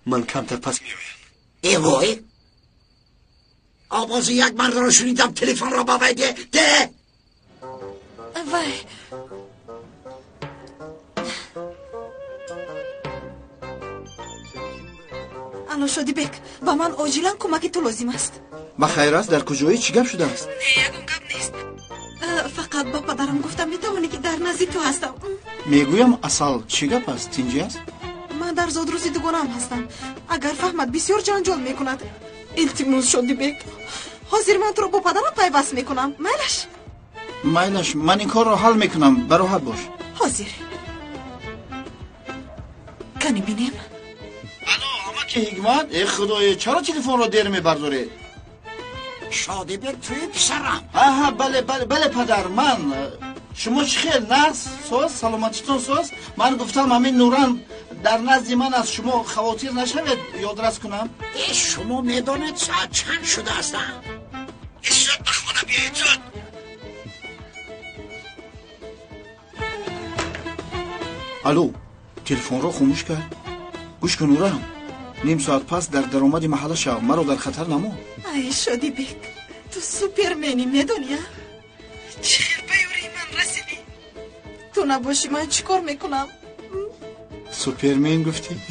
من کمتر پس میایم. ای وای آواز یک مرد را شنیدم. تلفن را با وی ده. وای الان شدی بک با من عاجلا کمک تو لازم است. بخیر است؟ در کجایی؟ چی گپ شده است؟ نه یکم گپ نیست. فقط با پدرم گفتم میتوانی که در نزدیک تو هستم. میگویم اصل چی گپ است؟ اینجا است؟ من در زادروزی دوگانم هستم. اگر فهمد بسیار جنجال میکند. التماس شدی بک حاضر من تو رو با پدرم پیوست میکنم. میلش من این کار را حل میکنم. براحت باش. حاضر کنی بینیم. الو اما که حکمت. ای خدای چرا تلفن را دیر میبرداری؟ شادی بک توی پسرم. ها بله پدر. من شما چی خیر؟ نرس سوز سلامتیتون سوز. من گفتم همین نوران در نزد من از شما خواطر نشود یادرس کنم. ای شما میدانید ساعت چند شده است؟ زود به خونه بیایید زود. الو تلفن را خاموش کرد. گوش کن نوران. نیم ساعت پس در درآمد محله شو. مرا در خطر نمو. ای شادی بک تو سوپرمنی میدونی؟ چه خیر بیوری من رسیدی. تو نباشی من چیکار میکنم؟ سوپرمن گفتی؟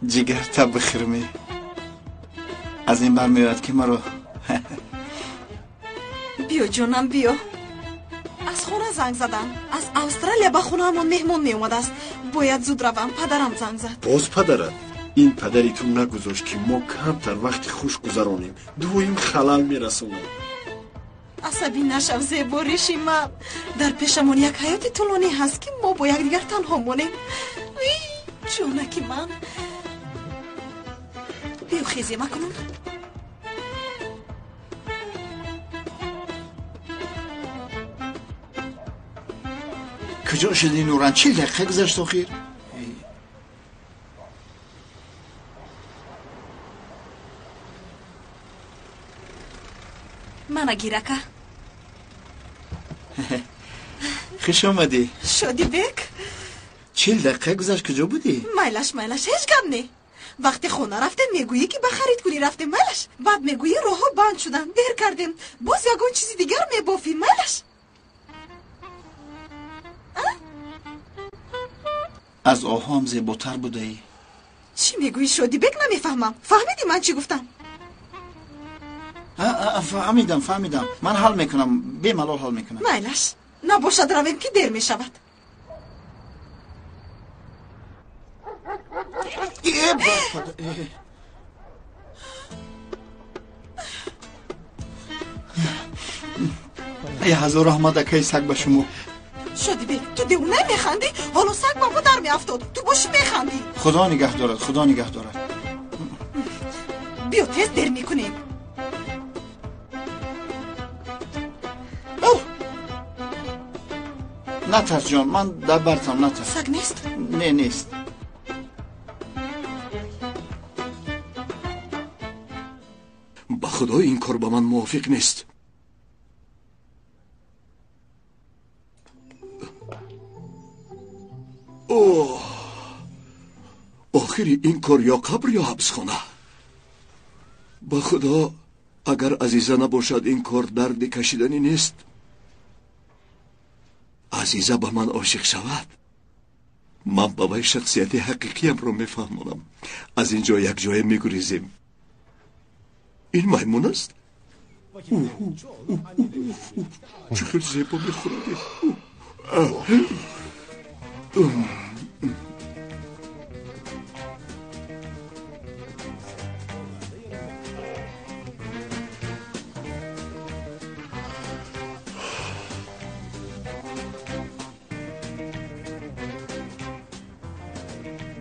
جگر تا بخرمی. از این برمیاد که مرا بیا جانم بیا. از خونه زنگ زدم. از استرالیا به خونه همون مهمون می اومده است. باید زود روم. پدرم زنگ زد. باز پدرت؟ این پدری تو نگذاشت که ما کمتر وقت خوش گذرانیم. دویم خلل میرسونم. عصبی نشو زیباریشی من. در پیشمون یک حیات طولانی هست که ما با یک دیگر تنها مونیم. جونکی من بیو خیزی مکنون. کجا شدی نوران؟ 40 دقیقه گذشت آخیر. من گیرکه. خوش آمدی. شادی بک 40 دقیقه گذشت. کجا بودی؟ میلش هیچ کم نه. وقتی خونه رفتیم میگویی که به خرید کنی رفتیم میلش. بعد میگویی راهها بند شدن دیر کردیم. باز یگون چیزی دیگر میبافیم میلش. از آهام زیباتر بوده ای. چی میگویی شادی بک؟ نمیفهمم. فهمیدی من چی گفتم؟ فهمیدم. من حل میکنم. بی ملال حل میکنم. میلش نباشد رویم که دیر میشود. ای هزار رحمت که سگ به شما. شادی بک تو دیونه میخندی؟ حالا سگ بابا در میافتاد. تو باشی میخندی. خدا نگه دارد. بیا تیز دیر میکنیم. نترس جان، من در برتم، نترس. سگ نیست؟ نه نیست. با خدا این کار با من موافق نیست. اوه، آخری این کار یا قبر یا حبسخانه. با خدا اگر عزیزه نباشد این کار درد کشیدنی نیست. عزیزه به من عاشق شود، من بابای شخصیت حقیقیم رو میفهمونم. از اینجا یک جای میگریزیم. این میمون است؟ چقدر زیبا میخورده.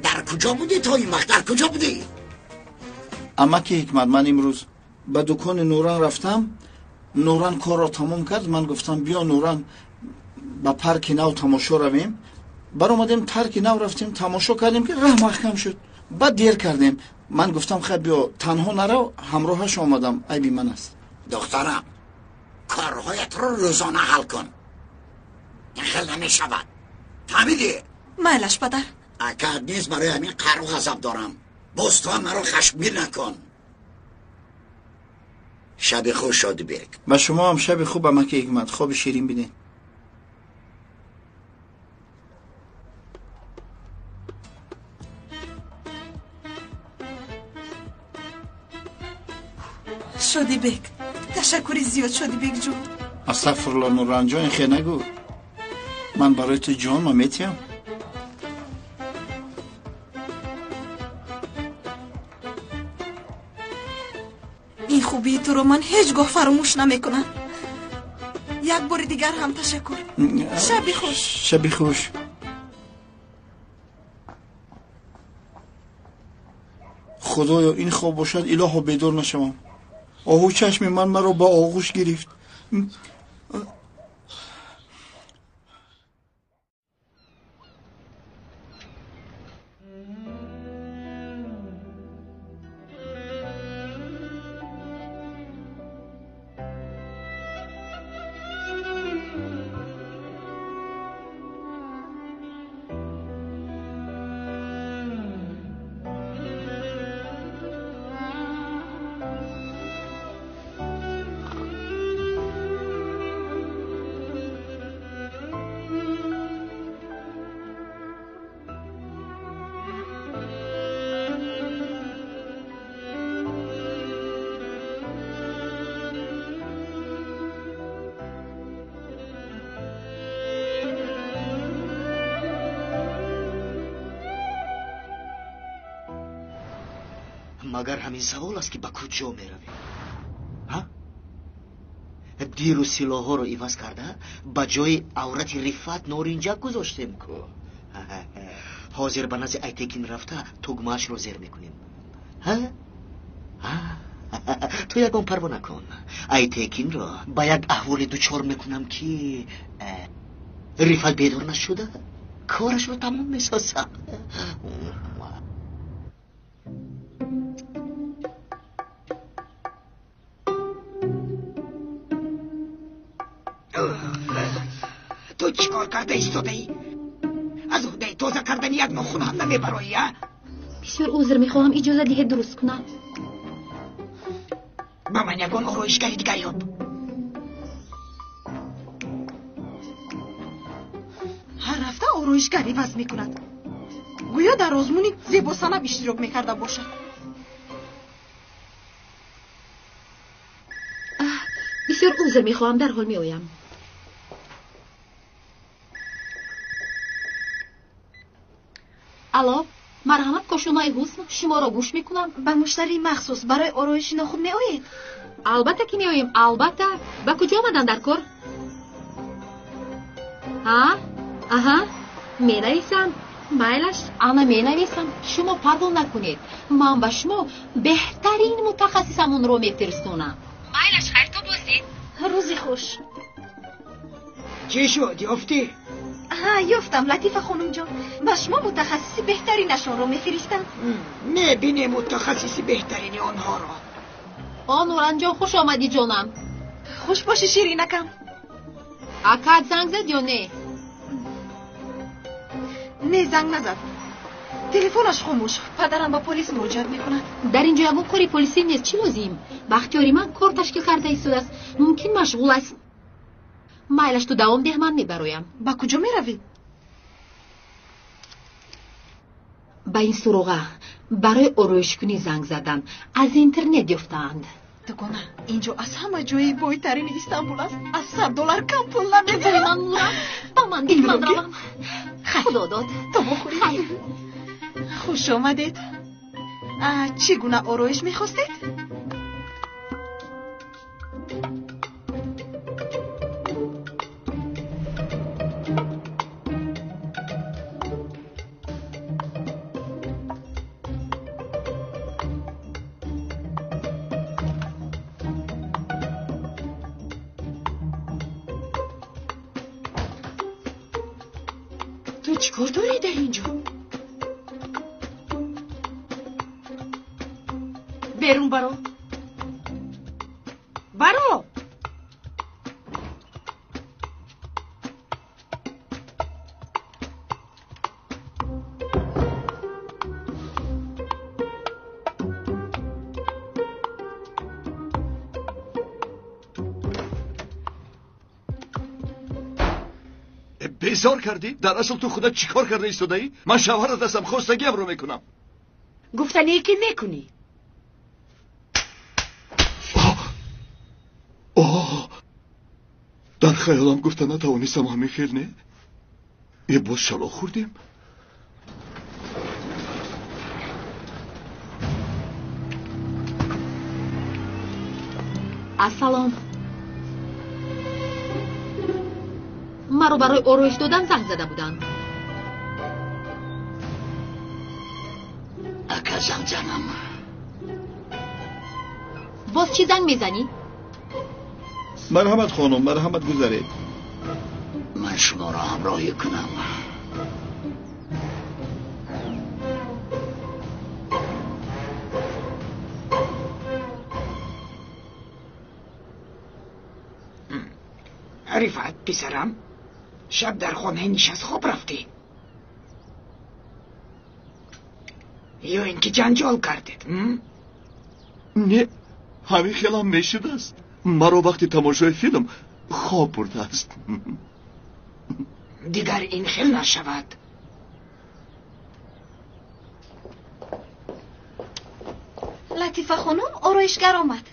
در کجا بودی تا این وقت؟ در کجا بودی؟ اما که حکمت، من امروز به دکان نوران رفتم. نوران کار را تمام کرد. من گفتم بیا نوران به پارک نو تماشا رویم. بر اومدیم پارک نو رفتیم تماشا کردیم که راه محکم شد. بعد دیر کردیم. من گفتم خب بیا تنها نرو، همراهش آمدم. عیبی من است. دخترم کارهایت رو روزانه حل کن. این خیلی نمیشود. فهمیدی؟ مایلش پدر. اکد نیست برای همین قهر و غضب دارم. باز تو هم مرا خشمگین نکن. شب خوش شادی بیگ. و شما هم شب خوب اما که حکمت. خواب شیرین بیدین. شادی بیگ. تشکری زیاد شادی بیگ جون. استغفرالله نوران جان، این خیلی نگو. من برای تو جان ممیتیم. این خوبی تو رو من هیچ گاه فراموش نمیکنم. یک بار دیگر هم تشکر. شبی خوش. شبی خوش. خدایا این خواب باشد الهو بیدار نشوم. آهو چشم من مرا با آغوش گرفت. مگر همین سوال است که با کجا می روی؟ ها؟ دیر و سلاح ها رو عوض کرده با جای عورت رفت نارنجک گذاشتیم که حاضر به نزد ایتکین رفته تگمه‌اش رو زیر میکنیم. ها؟ تو یکم پروا نکن. ایتکین را با یک احوال دوچار میکنم که رفت بیدار نشده کارش رو تمام میسازه. تو چیکار کرده ایستاده ای؟ از عهده تازه کردن یک ناخن هم نمیبرایی؟ بسیار عذر میخواهم، اجازه دهید درست کنم. با من یکان آرایشگری دیگر یاب. هر رفته آرایشگری وز میکند. گویا در آزمونی زیباسانه اشتراک میکرده باشد. بسیار عذر میخواهم، در حال میآیم. الو، مرحمت کاشانای حسن، شما را گوش میکنم. به مشتری مخصوص برای آرایش ناخن میآیید؟ البته که میآیم، البته. با کجا آمدن در کار؟ آها، مینویسم. میلش انا مینویسم. شما پروا نکنید، من به شما بهترین متخصصمون رو میفرستونم. میلش خیر، تو باشید. روزی خوش. چی شد یافتی؟ ها یافتم لطیفه خانم جان. با شما متخصصی بهترینشون رو میفرستم. میبینی متخصصی بهترین آنها رو. نوران جان خوش آمدی جانم. خوش باشی شیرینکم. اکاد زنگ زد یا نه؟ نه زنگ نزد. تلفنش خاموش. پدرم با پلیس مراجعه میکنه. در اینجا یگون کاری پلیسی نیست. چی لازم؟ بختیاری من کار تشکیل کرده ایستاده است. ممکن مشغول است. مایلش تو دوام ده من میبرایم. با کجا میروی؟ با این سروغه برای آرایشگونی زنگ زدن از اینترنت یافتند. دگونه اینجا از همه جای بایترین استانبول است. از $100 کم پول نمیده. من نورم با من دید من روم. خدا داد تو بخوری. خوش آمدید. چگونه آرایش میخواستید؟ تو چیکار داری در اینجا؟ برون برو. برو. بیزار کردی؟ در اصل تو خودت چیکار کرده ایستاده ای؟ من شوهرت هستم، خواستگیم رو میکنم. گفتنی که نکنی. در خیالم گفتن نتوانستم همین خیل نه؟ یه باز شلا خوردیم؟ السلام. مرا برای آرایش دادن زنگ زده بودن. اکازم جانم. باز چی زنگ میزنی؟ مرحمت خانم، مرحمت گذارید. من شما را همراهی کنم. رفعت پسرم، شب در خانه نشست خواب رفتی یا اینکه جنجال کردید؟ نه، همین خیالم میشده است. مرا وقتی تماشای فیلم خواب برده است. دیگر این خیل نشود. لطیفه خانم آرایشگر آمد.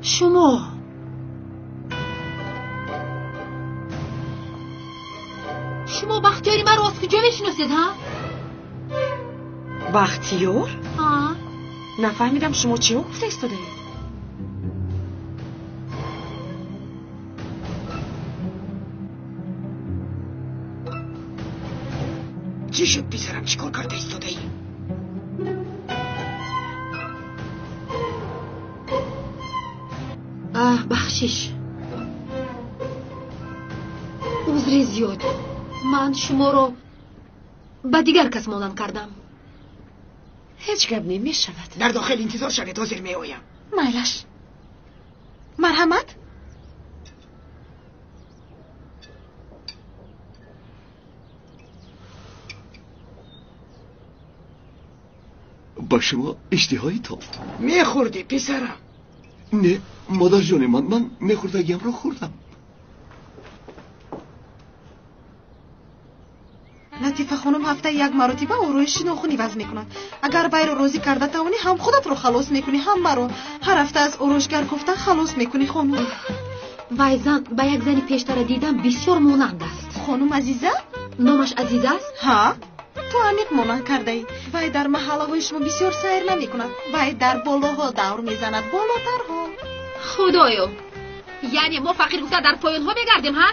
شما بختیاری من رو از کجا میشناسید ها؟ بختیار؟ ها؟ نفهمیدم شما چی گفته ایستاده اید؟ چی شد پسرم؟ چی کار کرده ایستاده ای؟ بخشش عذر زیاد. من شما رو با دیگر کس مانند کردم. هیچ گپ نمی شود. در داخل انتظار شوید، حاضر می آیم. مایلش. مرحمت. با شما اشتهایی تافت. میخوردی پسرم؟ نه مادر جان، من میخوردگیم رو خوردم. لطیفه خانم هفته یک مرتبه آرایش ناخونی وضع میکند. اگر بای رو راضی کرده توانی هم خودت رو خلاص میکنی هم مرا. هر هفته از آرایشگر گفتن خلاص میکنی خانم. وای زن با یک زنی پیشتر دیدم بسیار مانند است. خانم عزیزه؟ نامش عزیز است؟ ها؟ تو عمیق مانند کرده ای. وای در محله های شما بسیار سیر نمی کند. وای در بالاها دور میزند، بالاترها. خدایا، یعنی ما فقیر گفته در پایان ها بگردیم ها؟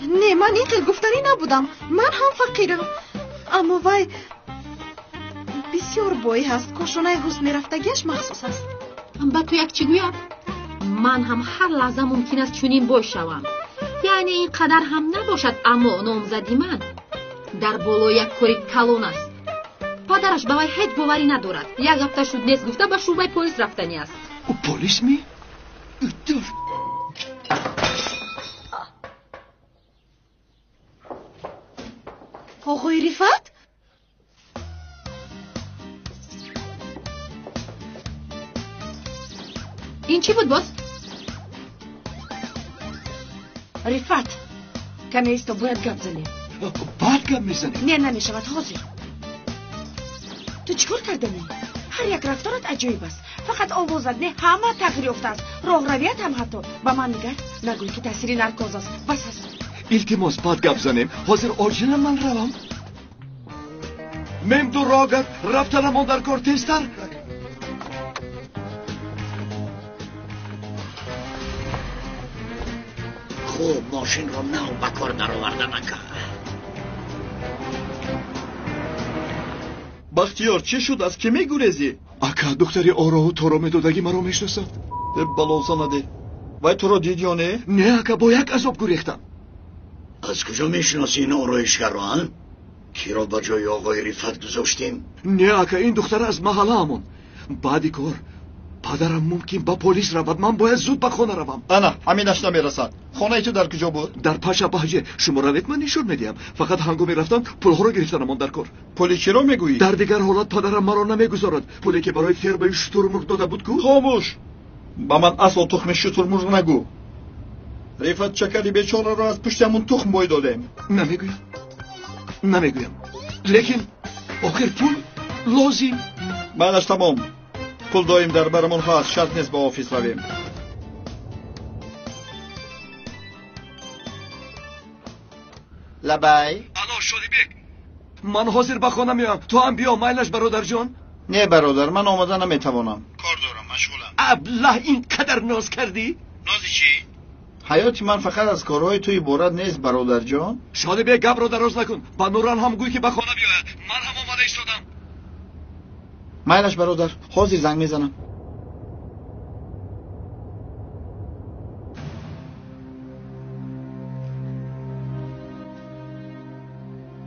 نه من این قیل گفتنی نبودم. من هم فقیرم. اما وای بسیار بایی هست. کاشانه حسن رفتگیش مخصوص است. با تو یک چی گویم؟ من هم هر لحظه ممکن است چنین بوی شوم. یعنی اینقدر هم نباشد، اما نامزدی من در بالای یک کاری کلون است. پدرش به وی هیچ باوری ندارد. یک هفته شد نیست گفته به شعبه پلیس رفتنی است. پلیس می؟ آقای رفعت؟ این چی بود باز؟ رفعت کمی ایستا، باید گپ زنیم. بعد گپ میزنیم؟ نه نمیشود حاضر. تو چیکار کردنی؟ هر یک رفتارت عجیب است. فقط آوازت نه همه تغییر یافته است. راه رویت هم حتی. به من نگر، نگوی که تاثیر نرکوز است. بس است. التماس بعد گپ زنیم. حاضر آجیل من روم. من دو راگت رفتنمان در کار تیزتر. خوب ماشین رو نو بکار در آوردن نکن. بختیار چی شد؟ از کی میگریزی؟ اکا دختری آراو تو رو میدادگی مرا میشناسد. بلوزا نده. وای تو رو دید یا نه؟ نه اکا با یک عذاب گریختم. از کجا میشناسی این آرایشگر رو هن؟ کی را با جای آقای رفعت گذاشتیم؟ نه اکا این دختر از محله همون. بعدی کار پدرم ممکن با پلیس رود. من باید زود به خانه روم. انا همینش نمیرسد. خانه تو در کجا بود؟ در پاشا بهجه. شما روید من نشون میدیم. فقط هنگامی رفتن پولها رو گرفتنمان در کار. پلی چی رو میگویی؟ در دیگر حالت پدرم مرا نمیگذارد. پولی که برای فربه شترمرغ داده بود کو؟ خاموش. با من اصلا تخم شترمرغ نگو. رفعت چکری بیچاره را از پشتمون تخم بوی دادیم. نمیگویم. لیکن آخر پول لازم. بعدش تمام. پول دایم در برمون هست. شرط نیست با آفیس رویم. لبای الو شدی بک. من حاضر به خانه میام. تو هم بیا. مایلش برادر جان. نه برادر، من آمده نمیتوانم. کار دارم، مشغولم. ابله اینقدر ناز کردی؟ نازی چی؟ حیاتی من فقط از کارهای توی عبارت نیست برادر جان. شادی بک گپ رو دراز نکن. با نوران هم گوی که به خانه بیاید. من هم آماده ایستادم. مایلش برادر، حاضر زنگ میزنم.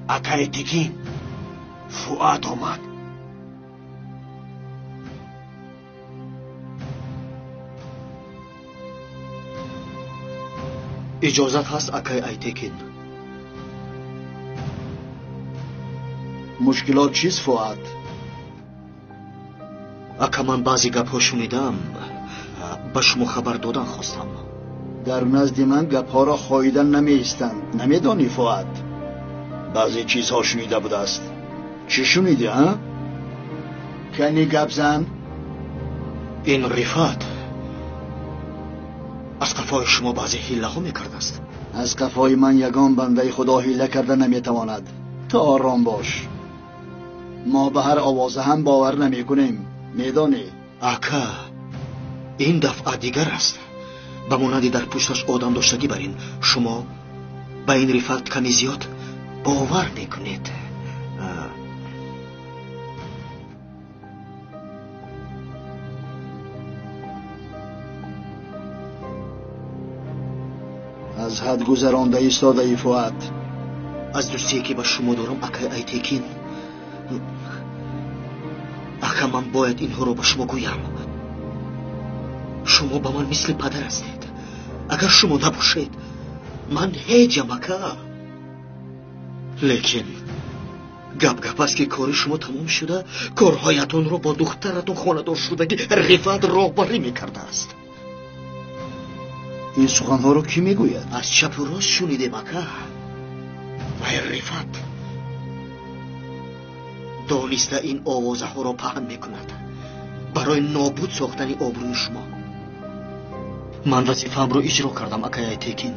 اکای تکین فؤاد آمد. اجازت هست اکای ایتکین؟ مشکلات چیست فؤاد؟ اکا من بعضی گپ‌ها شنیدم، به شما خبر دادن خواستم. در نزد من گپ‌ها را خاییدن نمی‌ایستند. نمی‌دانی فؤاد؟ بعضی چیزها شنیده بوده است. چی شنیدی ها؟ کنی گپ زن؟ این رفعت از قفای شما بعضی حیله ها میکرده است. از قفای من یگان بنده خدا حیله کرده نمیتواند. تو آرام باش. ما به هر آوازه هم باور نمی کنیم. میدانی؟ اکا این دفعه دیگر است. بماندی در پشتش آدم داشتگی برین. شما به این رفعت کمی زیاد باور میکنید. از حد گذرانده ایستاده ای فؤاد. از دوستی که با شما دارم اکا ایتکین، اکا من باید اینها رو به شما گویم. شما با من مثل پدر هستید. اگر شما نباشید من هیچم اکا. لیکن گپ است که کار شما تمام شده. کارهایتون رو با دخترتون خاندار شدگی رفعت راهبری میکرده است. این سخنها رو کی میگوید؟ از چپ و راست شنیدم اکا. وای رفعت دانسته این آوازه ها را پهن میکند برای نابود ساختن آبروی شما. من وظیفه‌ام رو اجرا کردم اکا ایتکین.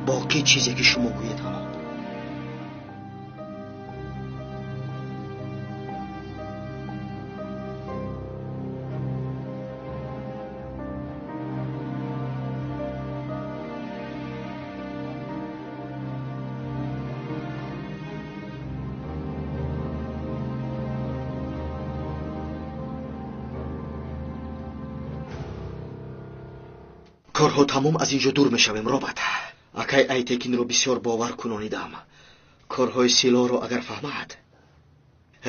باقی چیزی که شما گویید همان. корҳо тамом аз инҷо дур мешавем. робот акай Айтекинро бисёр бовар кунонидам. корҳои силоҳро агар фаҳмад,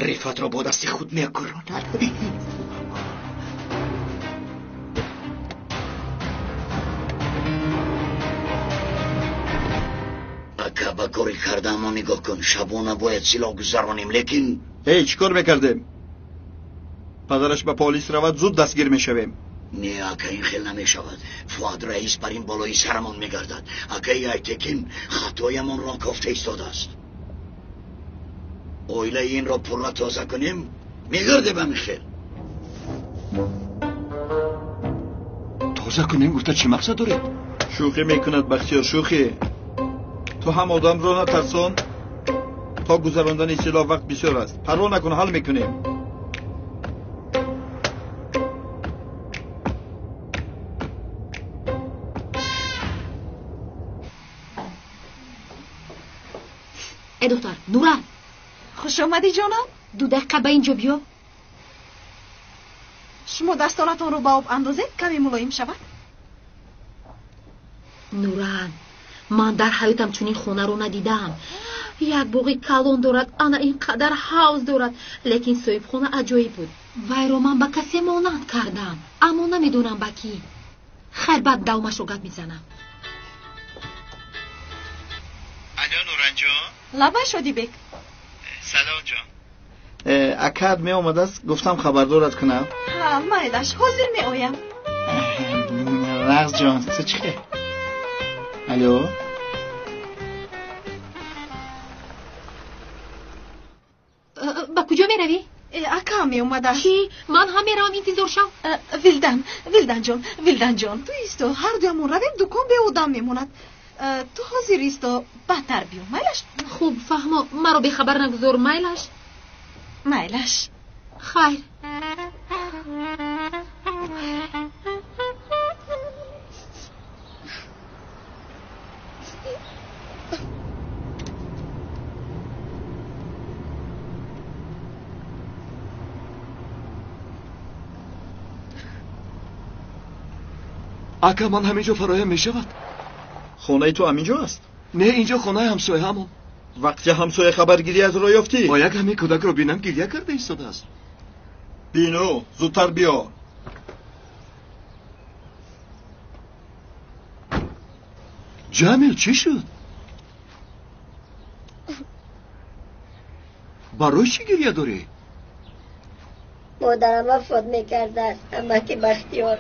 рифатро бо дасти худ мекуронад. ака ба кори кардааммо нигоҳ кун. шабона бояд силоҳ гузаронем, лекин чӣ кор мекардем? падараш ба полис равад, зуд дастгир мешавем. не ака, ин хел намешавад. фуад раис бар ин болои сарамон мегардад. акаи Айтекин хатоямонро кофта истодааст. оилаи инро пурра тоза кунем, мегардем ҳамин хел. тоза кунем гуфта чӣ мақсад доред? шӯхӣ мекунад бахтиёр, шӯхӣ. ту ҳам одамро натарсон. то гузарондани силоҳ вақт бисёр аст. парво накун, ҳал мекунем. دختر نوران، خوش آمدی جانم. 2 دقیقه به اینجا بیا. شما دستانتان رو با آب اندازید کمی ملایم شود. نوران، من در حیاتم چنین خونه رو ندیدم. یک باغ کلان دارد، انا اینقدر حوض دارد، لیکن صاحب خونه عجایب بود. وای رو من به کسی مانند کردم، اما نمیدونم با کی. خیر بعد دومش رو گپ میزنم. الو نوران جان. لبه شدی بک. سلام جان. اکاد می آمده است، گفتم خبردارت کنم. ها مایلش حاضر می آیم. رغز جان تو چیه؟ الو. با کجا می روی؟ اکا می اومده. چی؟ من هم می روم انتظار شو. ویلدن جان تو ایستو، هر دومون رویم دکان به اودم میموند. تو حاضر ایستو بهتر بیو مایلش. خوب فهمو مرا به خبر نگذار مایلش. خیر. ака, ман ҳаминҷо фароям мешавад? хонаи ту ҳаминҷо аст? не, инҷо хонаи ҳамсояамон. вақти ҳамсоя хабаргирӣ азро ёфтӣ? бо як ҳамин кӯдакро бинам гирья карда истодааст. бину, зудтар биё. ҷамил, чӣ шуд? барои чӣ гирья дорӣ? مادرم وفات میکرده است. امکی بختیار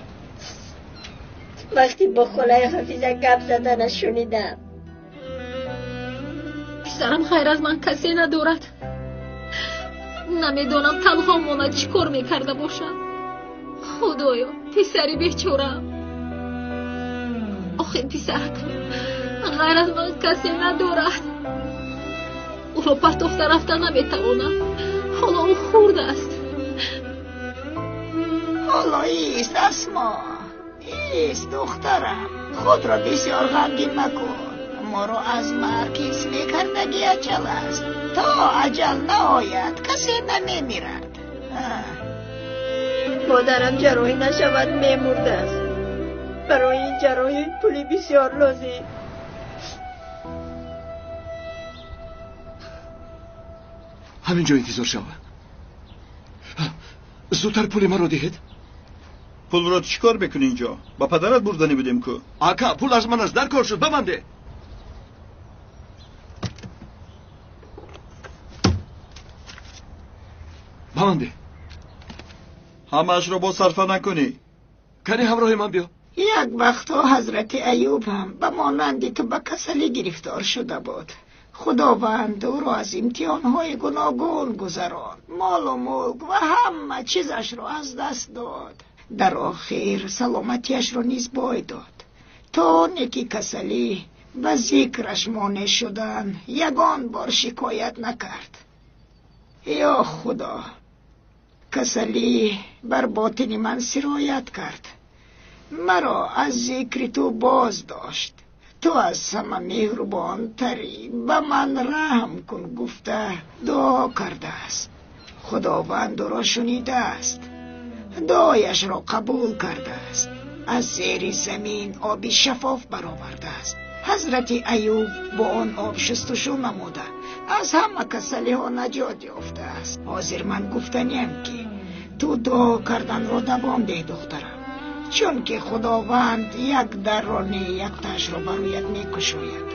وقتی با خالای حفیظه گپ زدنش شنیدم. پسرم خیر از من کسی ندارد. نمیدونم تنها ماند چی کار میکرده باشد. خدایا پسری بیچاره‌ام. آخه پسرک غیر از من کسی ندارد. او را پرتافته رفته نمیتواند. حالا او خورده است. حالا ایست اسما، ایست دخترم، خود را بسیار غمگین مکن. ما را از مرگ حس میکردگی اجل است. تا اجل نآید کسی نمیمیرد. مادرم جراحی نشود میمرده است. برای این جراحی پولی بسیار لازم. ҳаминҷо интизор шава. зудтар пули маро диҳед. пулро чӣ кор мекунӣ инҷо? ба падарат бурдани будем ку. ака, пул аз ман аст. дар кор шуд. бабанде. бабанде. ҳамаашро бо сарфа накунӣ. кани ҳамроҳи ман биё. یک وقتا حضرت ایوب هم به مانند تو به کسلی گرفتار شده بود. خداوند او را از امتحانهای گوناگون گذران، مال و ملک و همه چیزش را از دست داد. در آخر سلامتیش را نیز بای داد. تا نیکی کسلی و ذکرش مانع شدن یگان بار شکایت نکرد. یا خدا، کسلی بر باطن من سرایت کرد. مرا از ذکر تو باز داشت. تو از همه مهربان تری، به من رحم کن گفته دعا کرده است. خداوند را شنیده است، دعایش را قبول کرده است. از زیر زمین آبی شفاف برآورده است. حضرت ایوب با آن آب شستشو نموده از همه کسلی ها نجات یافته است. حاضر من گفتنیم که تو دعا کردن را دوام ده دخترم، چون که خداوند یک در را نه یک تاش را برایت میکشاید.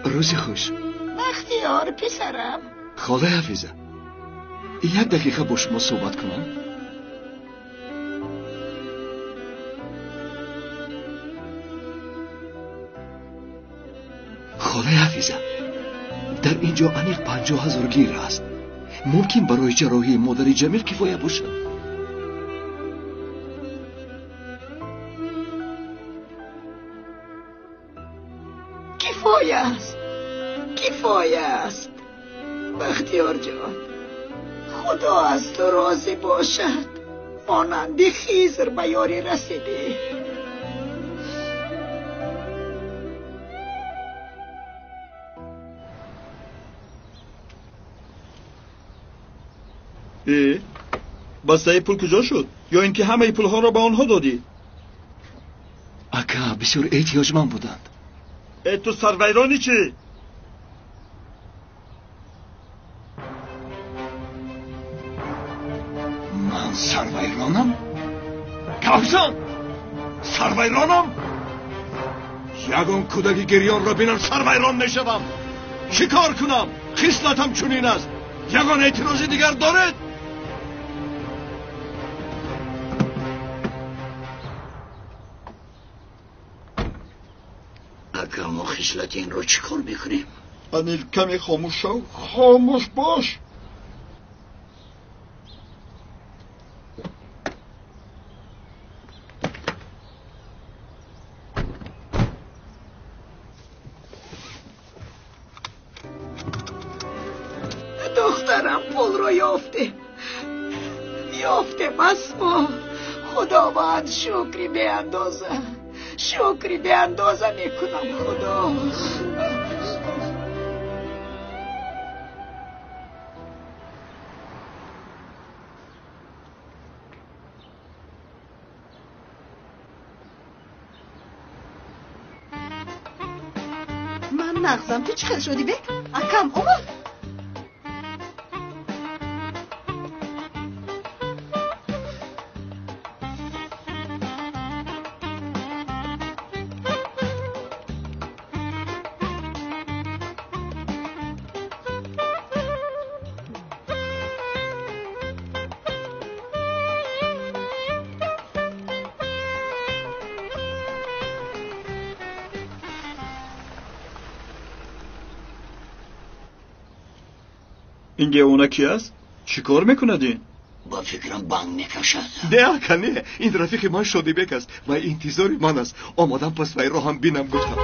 روزی خوش. بختیار پسرم. خاله حفیظه، یک دقیقه با شما صحبت کنم؟ خاله حفیظه، در اینجا انیق 50,000 گیر است. ممکن برای جراحی مادر جمیل کفایه باشد؟ کفایه است بختیار جان. خدا از تو راضی باشد. مانند خیزر به یاری رسیدی. بسته پول کجا شد؟ یا اینکه همه پولها را به آنها دادی؟ اکا بسیار احتیاجمند بودند. تو سرویرانی چی؟ من سرویرانم؟ کافزان سرویرانم؟ یگان کودکی گریان را بینم سرویران نشوم. شکار کنم؟ خصلتم چنین است. یگان اعتراضی دیگر دارد؟ اگر ما خصلت این رو چیکار میکنیم؟ انیل کمی خاموش شو. خاموش باش. دخترم پول رو یافته بس ما. خداوند شکری به اندازه میکنم خدا. من نغزم. تو چی خیلی شدی بک؟ اکم اومد. این گونه کی است؟ چی کار میکند این؟ با فکرم بانگ میکشد. نه اکا نه، این رفیق من شادی بک است و انتظاری من است. آمادم پس وی را هم بینم گفتم.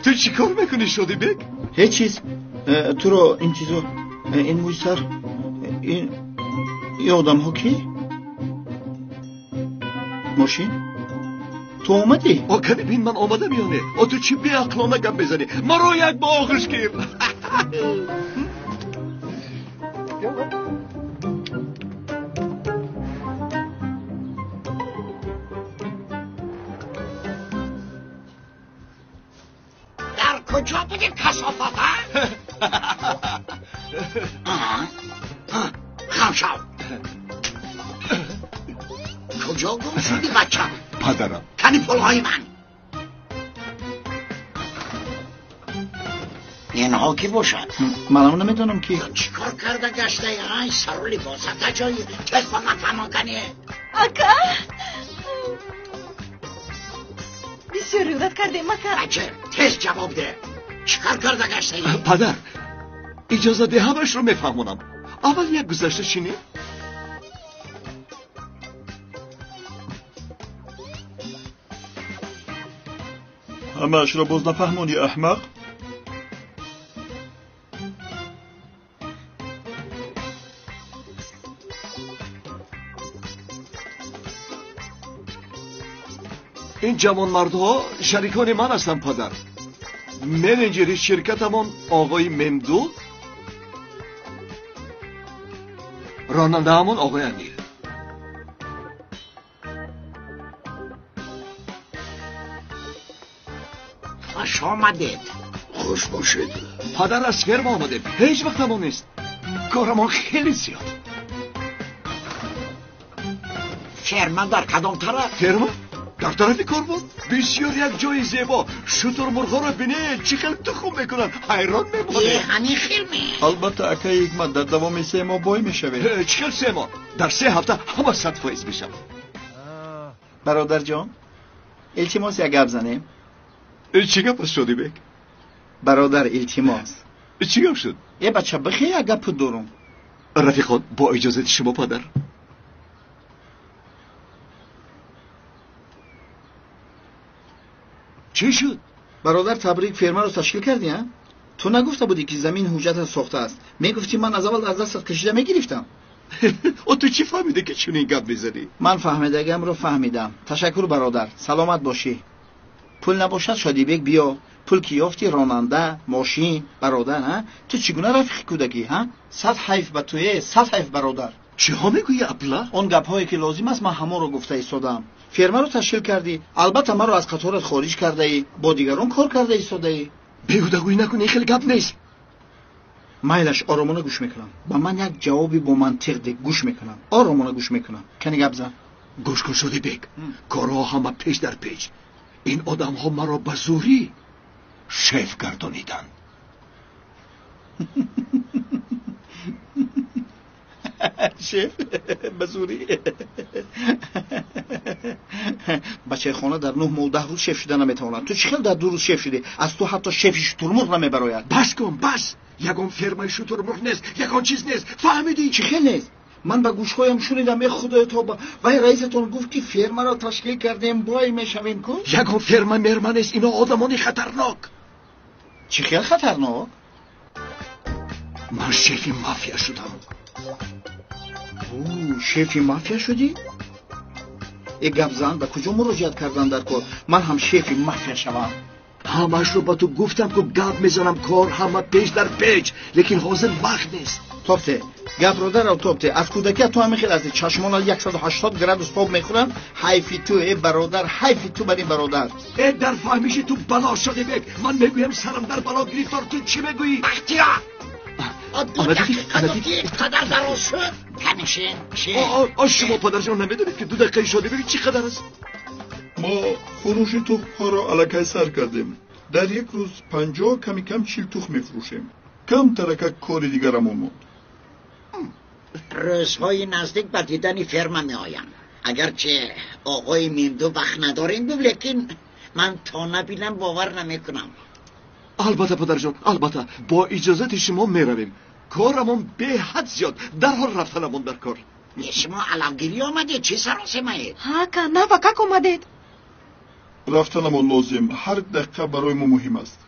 تو چی کار میکنی شادی بک؟ هیچ چیز. تو رو انتظار. این موسر این آدم ها کی؟ ماشین؟ تو آمدی؟ آکا ببین من آمدم یا نه؟ تو چی بی عقلانه گپ بزنی؟ مرا یک با آغش گیر. در کجا بودی کسافت ها؟ خم شو. کجا گم شدی بچم؟ پدرم. کنی پولهای من. اینها کی باشد؟ منم نمیدونم کی. چی کار کرده گشته های سر و لباست جایی تست با من فهمان کنی؟ اکا بسیار ریودت کرده مکا. بچه تست جواب ده. چی کار کرده گشته های؟ پدر اجازه ده همش رو میفهمونم. اول یک گذشته چینی؟ همش رو باز نفهمونی احمق؟ این جوان مردها شریکان من هستن پدر. منیجر شرکتمون آقای ممدو، راننده همون آقای امیر. خوش آمدید. خوش باشید. پدر از فرم آمده، هیچ وقت همون نیست. کارمان خیلی زیاد. فرمان در کدام طرف؟ فرمان؟ در طرف کار بود. بسیار یک جای زیبا. شتر مرغا رو بینی چقدر تخم میکنن، حیران میمونه. همین خیلی. البته اکه حکمت در دوام 3 ماه بای میشوه. چقدر 3 ماه؟ در 3 هفته همه 100% میشم. برادر جان، التماس یک گپ زنیم. چی گپ شدی بک؟ برادر التماس. چی گپ شد؟ یه بچه بخی یک گپ دارم. رفیقان با اجازه شما پدر. چی شد؟ برادر تبریک فرما رو تشکیل کردی ها؟ تو نگفته بودی که زمین حجت ساخته است؟ میگفتی من از اول از دستت کشیده میگرفتم. او تو چی فهمیده که چون این گپ میزنی؟ من فهمیدگم رو فهمیدم. تشکر برادر، سلامت باشی. پول نباشد شادی بگ بیا. پول که یافتی راننده، ماشین، برادر ها؟ تو چگونه رفیق کودکی ها؟ 100 حیف به توی، 100 حیف برادر. چه ها میگویی ابله؟ اون گپ هایی که لازم است من همون رو گفته ایستادم. فرما رو تشکیل کردی، البته من رو از قطارت خارج کرده ای، با دیگران کار کرده ایستاده ای. بیهودگویی نکنی، خیلی گپ نیست. مایلش آرامانه گوش میکنم. با من یک جوابی با منطق ده گوش میکنم. آرامانه گوش میکنم. کنی گپ زن. گوش کن شدی بگ. کارها همه پیش در پیش. این آدم ها مرا به زوری شیف گردانیدن. شیف بزوری. بچه خانه در 9 ماه و 10 روز شیف شده نمیتواند. تو چخیل در 2 روز شیف شده؟ از تو حتی شیف شترمرغ نمیبراید. بس کن بس. یکم فرمای شترمرغ نیست، یکم چیز نیست. فهمیدی؟ چخیل نیست؟ من به گوشهایم شنیدم ای خدای تو وای رئیستون گفت که فرما را تشکیل کردیم بای میشویم کو؟ یکم فرما مرما نیست، اینا آدمانی خطرناک. چخیل خطرناک؟ من شیف مافیا شدم. اوه شیف مافیا شدی؟ ای گپ زن به کجا مراجعت کردن در کار؟ من هم شیف مافیا شوم. همش رو با تو گفتم که گپ میزنم کار همه پیش در پیش، لیکن حاضر وقت نیست. توبته گپ رو در توبته از کودکی تو هم خیلی از چشمان 180 گرادوس پاپ میخورم. حیفی تو ای برادر، حیفی تو بری برادر. ای در فهمیشی تو بلا شده بک. من میگویم سرم در بلا گرفتار، تو چی میگویی؟ بختیار آمدی؟ قدر دراز شد کنشین چی؟ شما پدر جان نمیدونید که 2 دقیقه شده بگید چی قدر است؟ ما فروش تخم‌ها را علاکه سر کردیم. در یک روز 50 کمی کم 40 تخم میفروشیم. کم ترکه کار دیگرمون موند. روزهای نزدیک به دیدن فرما می آیم. اگرچه آقای میندو وقت نداریم لیکن من تا نبینم باور نمی کنم. البته پدر جان، البته با اجازت شما میرویم. کارمون به حد زیاد، در حال رفتنمون در کار. شما علمگیری آمدید؟ چی سراسیمایید؟ ها که نه وکک اومدید. رفتنمون لازم، هر دقیقه برای ما مهم است.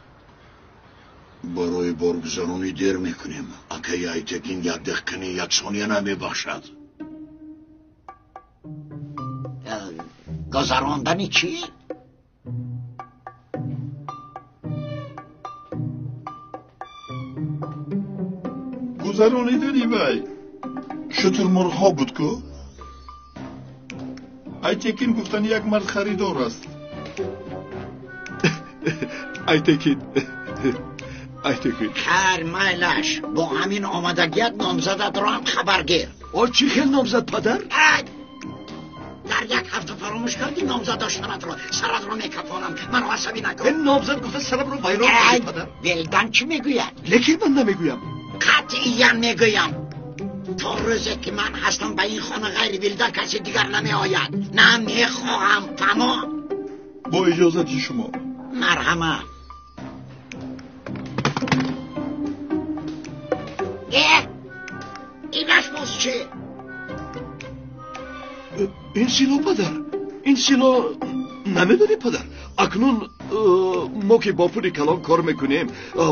برای برگزارانی دیر میکنیم. اگه ایتکین 1 دقیقه 1 ثانیه نمیباشد. گذراندنی چی؟ گذرانیدنی وای شترمرغ ها بود که ایتکین گفتن یک مرد خریدار است. ایتکین هر مایلش با همین آمدگیت نامزدت را هم خبر گیر. چی خیلی نامزد پدر؟ در 1 هفته فراموش کردی نامزد داشتنت را سرت را میکفانم. من رو عصبی نکن. این نامزد گفته سرم رو ویران کنی پدر. ولدن چی میگوید؟ لیکن من نمیگویم. قطعیاً میگویم. تا روزی که من هستم به این خانه غیر ولدن کسی دیگر نمی آید. نه میخواهم. تمام. با اجازت شما. مرحمت. اینش باز چی؟ این سیلو پدر، این سیلو نمیدونی پدر. اکنون ما که با پولی کلان کار میکنیم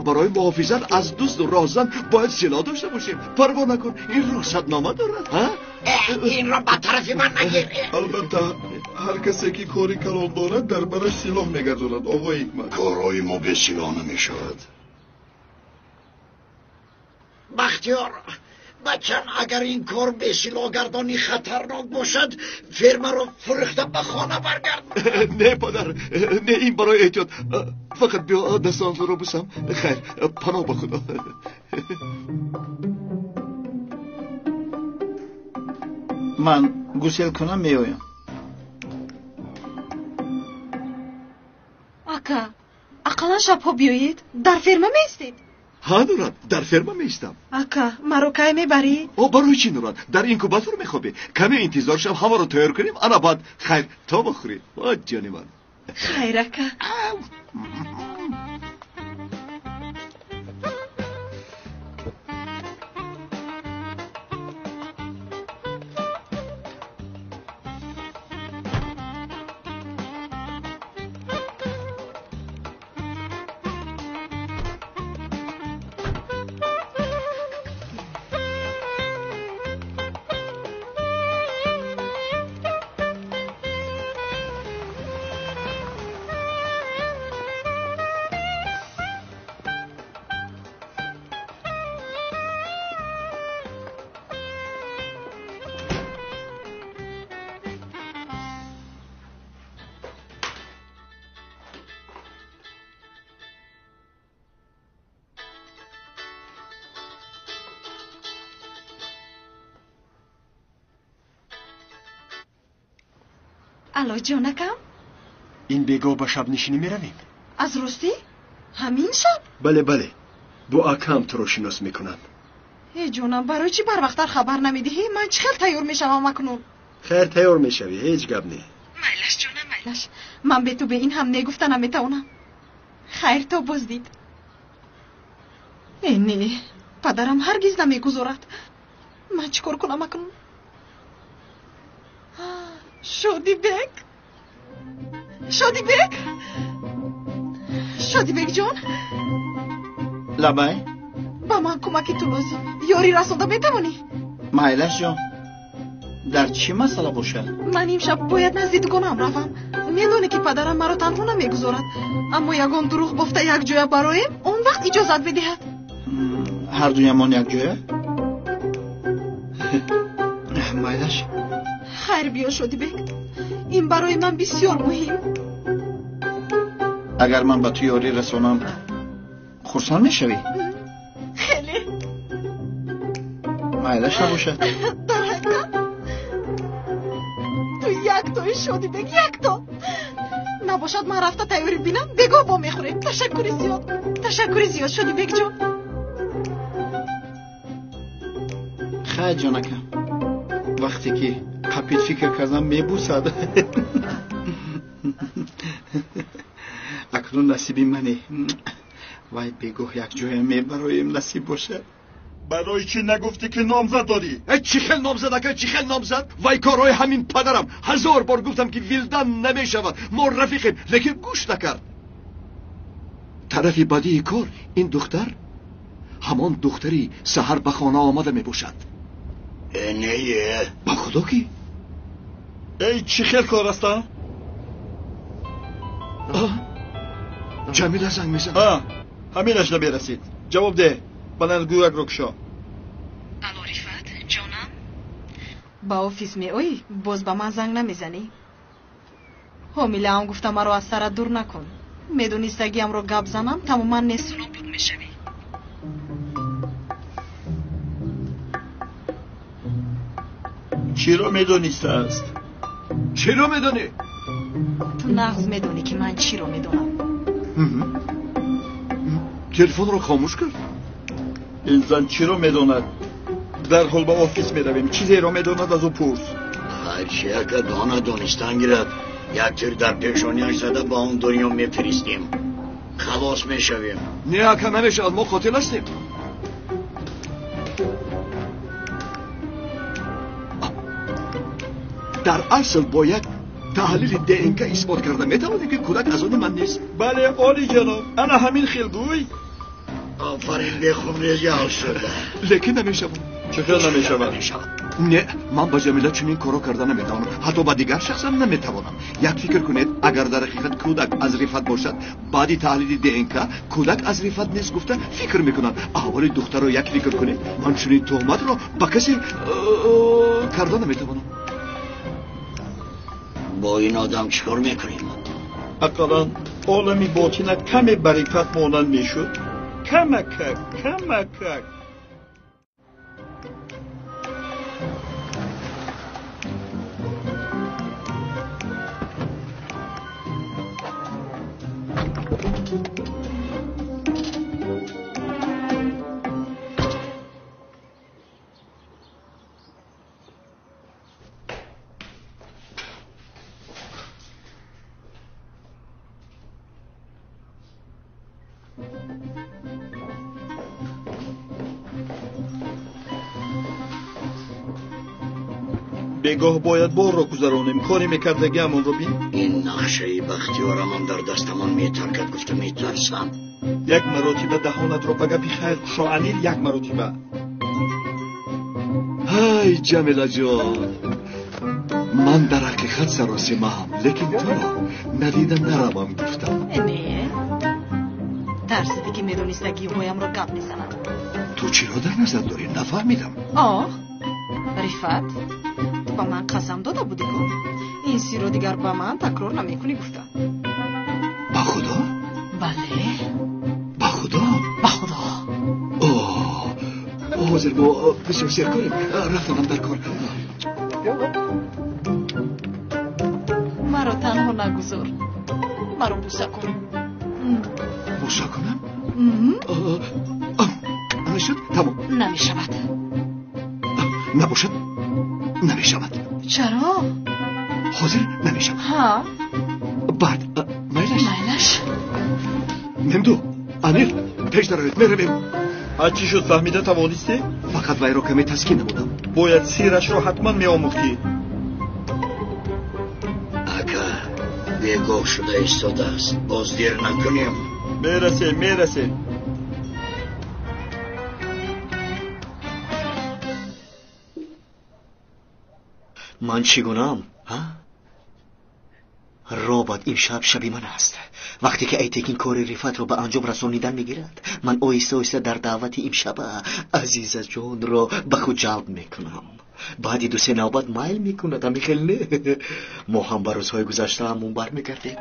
برای محافظت از دزد و رازدن باید سلاح داشته باشیم. پروا نکن، این رخصت نامه دارد. این را به طرف من نگیر. البته هر کسی که کاری کلان دارد در برش سلاح میگرداند. آقای حکمت، کارهای ما به سلاح نمیشود. بختیار بچن اگر این کار به سلاح گردانی خطرناک باشد فرما رو فرخته به خانه برگرد. نه پدر، نه، این برای احتیاط. فقط بیا دستان رو بوسم. خیر، پناه به خدا. من گوسل کنم میایم. ака ақалан шабҳо биёед дар ферма меистед? ها نوران، در فرما میستم. ака маро кай мебарӣ? او برای چی نوران؟ در اینکوباتور میخوابی. کمی انتظار شم هوا رو تیار کنیم، انا بعد خیر تا بخوری. وای جانی من. خیر ака. الو جانکم، این بگو با شب نشینی میرویم. از راستی؟ همین شب؟ بله بله، با اکم تو رو شناس میکنم. ای جانم، برای چی بر وقتر خبر نمیدهی؟ من چه خیلی تیار میشوم اکنون. خیر تیار میشوی، هیچ گپ نی. میلش جانم میلش، من به تو به این هم نگفته نمیتونم. خیر تا بازدید. ای نه، پدرم هرگز نمیگذارد. من چیکار کنم اکنون؟ شادی بک، شادی بک، شادی بک جان. لبای با من کمکی تو لازم، یاری رسانده میتوانی؟ مایلش جان، در چی مسئله باشد؟ من امشب باید نزد دوکانم روم. میدونی که پدرم مرا تنها نمیگذارد، اما یگان دروغ گفته یک جای برایم، اون وقت اجازت بدهد. هر دویمان یک جایه؟ مایلش خیر بیا شادی بک، این برای من بسیار مهم. اگر من با تو یاری رسانم خرسان میشوی؟ خیلی. مایلش نباشد؟ در حقیقت تو یک تا شادی بک، یک تا نباشد من رفته تیاری بینم بگو با میخوریم. تشکری زیاد، تشکری زیاد شادی بک جان. خیر جانکم، وقتی که قپیت فکر کردم میبوسد. اکنون نصیبی منه. وای بگو یک جای برایم نصیب باشه. برای چی نگفتی که نامزد داری؟ چی خیل نامزد اکا، چی خیل نامزد؟ وای کارهای همین پدرم 1000 بار گفتم که ویلدن نمیشود، ما رفیقیم، لیکن گوش نکرد. طرفی بدی کار این دختر همان دختری سحر به خانه آمده میباشد. نه با خدا کی؟ ای چی خیل کار است؟ جمیله زنگ میزنه. همینش نمیرسید. جواب ده. بلند گویک روکشا. الو رفت جانم، با آفیس میایی؟ باز با من زنگ نمیزنی؟ حامیله هم گفتم مرا از سرت دور نکن. میدونستگیم رو گپ زنم تماما نیست نابود میشوی. چی رو میدونیست است؟ چی رو میدونی؟ تو نغز میدونی که من چی رو میدونم. تلفن رو خاموش کرد. این زن چی رو میدوند؟ در حال با آفیس میرویم، چیزی رو میدوند از او پرس. هرچی که دانه دانستن گیرد یک تیر در پیشانیش زده با اون دنیا میفرستیم، خلاص میشویم. نه که نمیشود، ما قاتل هستیم. در اصل باید تحلیل DNK اثبات کرده. میتوانید که کودک از آن من نیست؟ بله عالی جناب، انا همین خیل گوی. آفرین بخون رجال شده. لیکن نمیشم. چطور نمیشم؟ نه، من با جمیله چنین کارو کردن نمیتوانم. حتی با دیگر شخص هم نمیتوانم. یک فکر کنید اگر در حقیقت کودک از رفت باشد، بعدی تحلیل DNK کودک از رفت نیست گفته فکر میکنن. اولی دختر رو یک فکر کنید، من چنین تهمت رو با کسی کردن نمیتوانم. با این آدم چیکار میکنیم؟ اقلا عالمی باطنت کمی برکت مانند میشد. کمک. بگاه باید بار را گذرانیم. کاری میکردگی همون رو بین. این نقشه بختیارمان در دستمان میترکد گفته میترسم. یک مراتبه دهانت را بگه بخیر شاعنیل. یک مراتبه. های جمیله جان، من در حقیقت سراسیمه هم، لیکن تو را ندیدن نروم گفتم. نه ترسیدی که میدونستگی هایم را گپ میزنم. تو چی را در نظر داری؟ نفهمیدم. رفت با من قسم داده بودی که این سی رو دیگر با من تکرار نمیکنی گفته. با خدا؟ بله. با خدا؟ با خدا. حاضر ما بسیار سیر کنیم. رفتنم در کار. مرا تنها نگذار. مرا بوسه کن. بوسه کنم؟ نشد؟ تمام. نمیشود. نباشد؟ نمیشود. چرا؟ حاضر نمیشم. بعد میلش نمدو انیل پیش دارد میرویم. چی شد فهمیده توانستی؟ فقط وی را کمی تسکین نمودم. باید سیرش را حتما میآموختی. اکا بیگاه شده ایستاده است. باز دیر نکنیم. میرسه. من چگونم؟ رابط این شبی من است. وقتی که ایتکین کار رفت رو به انجام رسانیدن میگیرد، من آیسته در دعوت این شب عزیز جان را به خود جلب میکنم. بعدی 2-3 نوبت مایل میکند. همی خیلی نه. ما هم به روزهای گذشته همون بر میگردیم.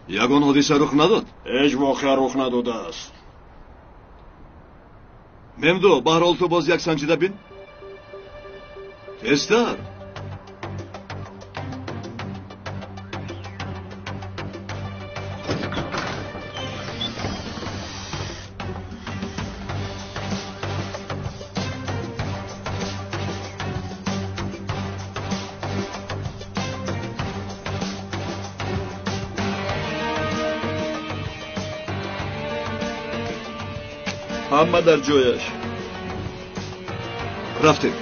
یگان حادثه رخ نداد. هیچ واقعا رخ نداده است. ممدو بهرحال تو باز یک سنجیده بین. تستر همه در جایش. رفتیم.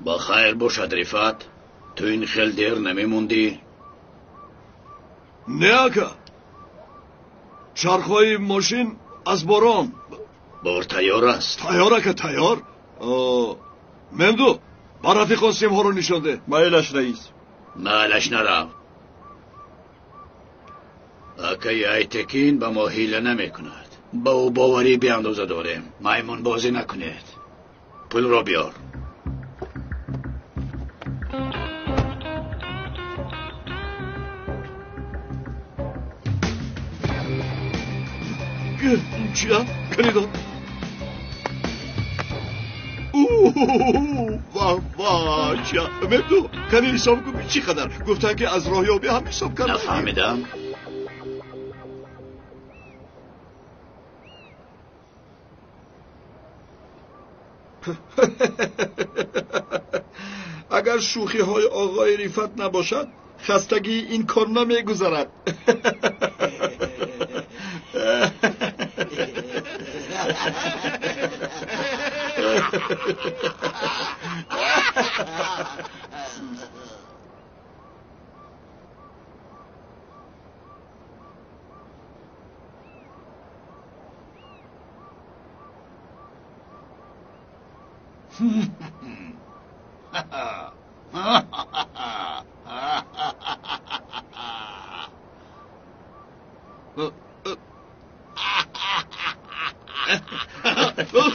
بخیر باشد رفت. تو این خیل دیر نمیموندی؟ نه اکا، چرخهای ماشین از باران بار تیار است. تیاره که تیار؟ ممدو با رفیقان سیم ها رو نشانده. مایلش رئیس. مالش نرو. اکای ایتکین با ما حیله نمی کند. با او باوری به اندازه داریم. میمون بازی نکنید. پول را بیار. چیا؟ کلیدان واه چیا؟ ممدو کنی حساب کن چی قدر؟ گفتن که از راهیابی هم حساب کردن. نفهمیدم. اگر شوخی های آقای ریفت نباشد خستگی این کار نمیگذرد.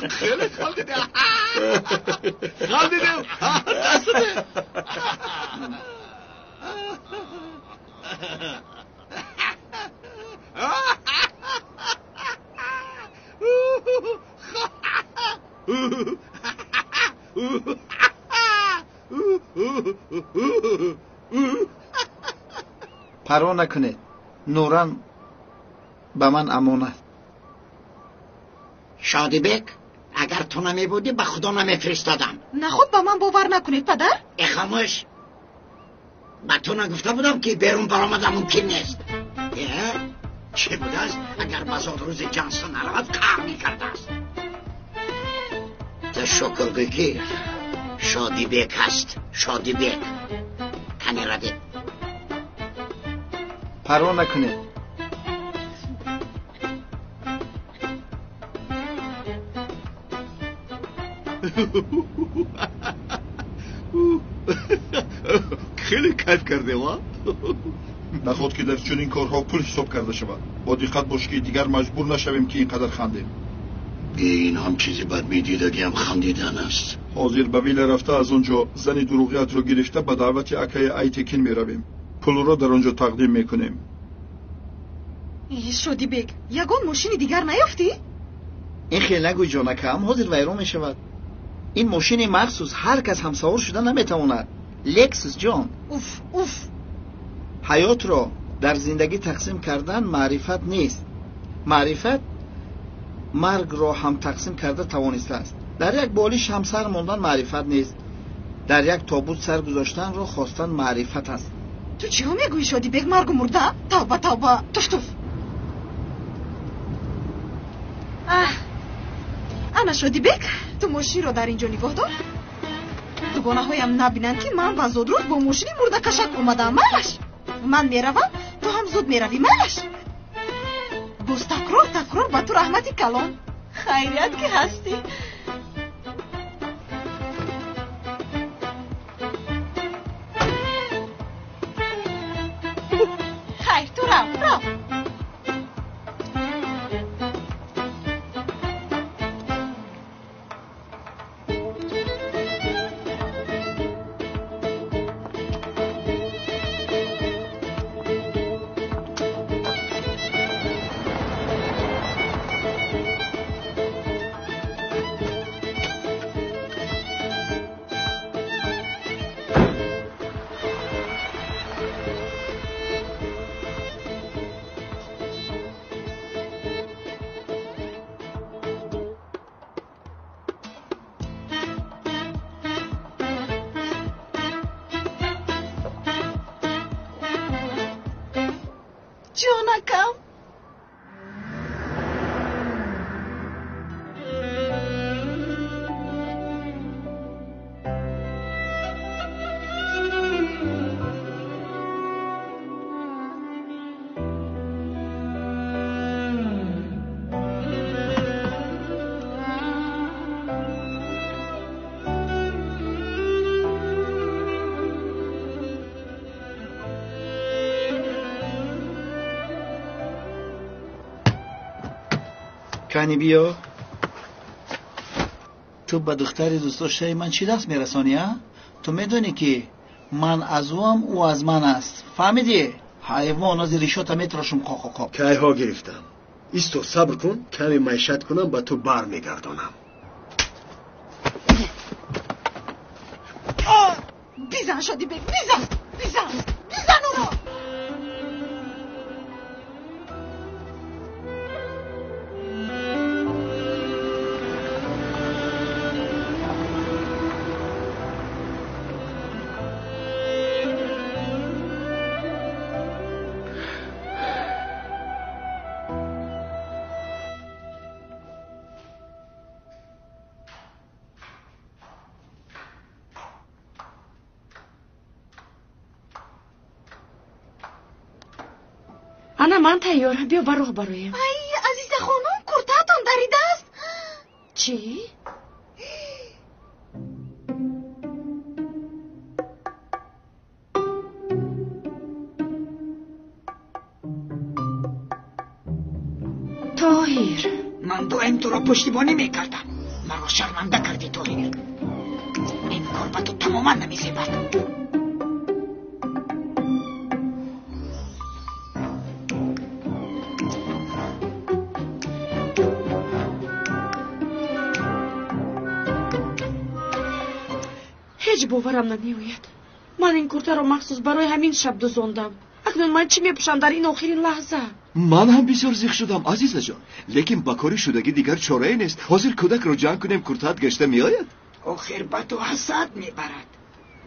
خیلی خالدیده خالدیده دست ده پروا نکنید. نوران به من امانت. شادی بک اگر تو نمی بودی به خدا نمی فرستادم. نه خود با من باور نکنید پدر. خاموش. با تو نگفته بودم که بیرون برآمدن ممکن نیست. چه بوده است اگر بزاد روز جانسون نرود کار میکرده است. تو شکر بگیر. شادی بک هست. شادی بک کنی رده. پروا نکنید. خیلی کیف کرده وا. نخواد که در چنین کارها پول حساب کرده شود. با دقت باش که دیگر مجبور نشویم که اینقدر خندیم. این هم چیزی بد میدیده که هم خندیدن است. حاضر به ویله رفته از اونجا زن دروغیت رو گرفته به دعوت اکای ایتکین میرویم. پول را در اونجا تقدیم میکنیم. شادی بگ یگان ماشین دیگر نیافتی؟ این خیلی نگوی جانکم. حاضر ویران میشود. این ماشین مخصوص هر کس همسوار شده نمیتواند. لکسوس جان. اوف حیات را در زندگی تقسیم کردن معرفت نیست. معرفت مرگ را هم تقسیم کرده توانسته است. در یک بالیش هم سر ماندن معرفت نیست. در یک تابوت سر گذاشتن را خواستن معرفت است. تو چی ها میگویی شادی بگ؟ مرگ و مرده؟ توبه توف. انا شادی بگ تو ماشین را در اینجا نگاه دار. دوگانه هایم نبینند که من با زود روز با ماشین مرده کشک اومدم. مالش من میروم تو هم زود میروی. مالش باز تکرار با تو رحمتی کلان. خیریت که هستی. خیر تو رو جانکم. کنی بیا. تو به دختری دوست داشته من چی دست میرسانی ها؟ تو میدونی که من از اوام او از من است. فهمیدی؟ حیوان از ریشاتا میتراشم قاقاقا. که ها گرفتم. ایستو صبر کن کمی معیشت کنم به تو بر میگردانم. بیزن شدی بگ بیزن او رو. انا من تیار بیا برو برایم. ای عزیز خانم کرتاتون دریده است. چی؟ طاهر من دویم تو را پشتیبانی میکردم. مرا شرمنده کردی طاهر. این کار به تو تماما نمیزیبد. هیچ باورم نمیآید. من این کرته را مخصوص برای همین شب دوزاندم. اکنون من چی میپوشم در این آخرین لحظه؟ من هم بسیار زیخ شدم عزیز جان، لیکن با کاری شدگی دیگر چاره نیست. حاضر کودک رو جمع کنیم کرتات گشته میآید. آخر به تو حسد میبرد.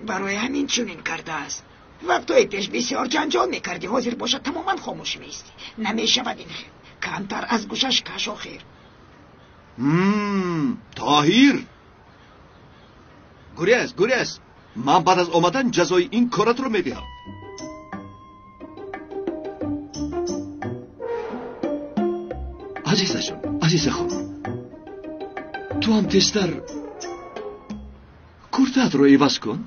برای همین چنین کرده است. وقتای پیش بسیار جنجال میکردی. حاضر باشد تماما خاموش میستی. نمیشود این خیر. کمتر از گوشش کش آخر. طاهر گریز من بعد از آمدن جزای این کارت رو میدهم. عزیز جان، عزیز خانم، تو هم تستر کرتت رو عوض کن.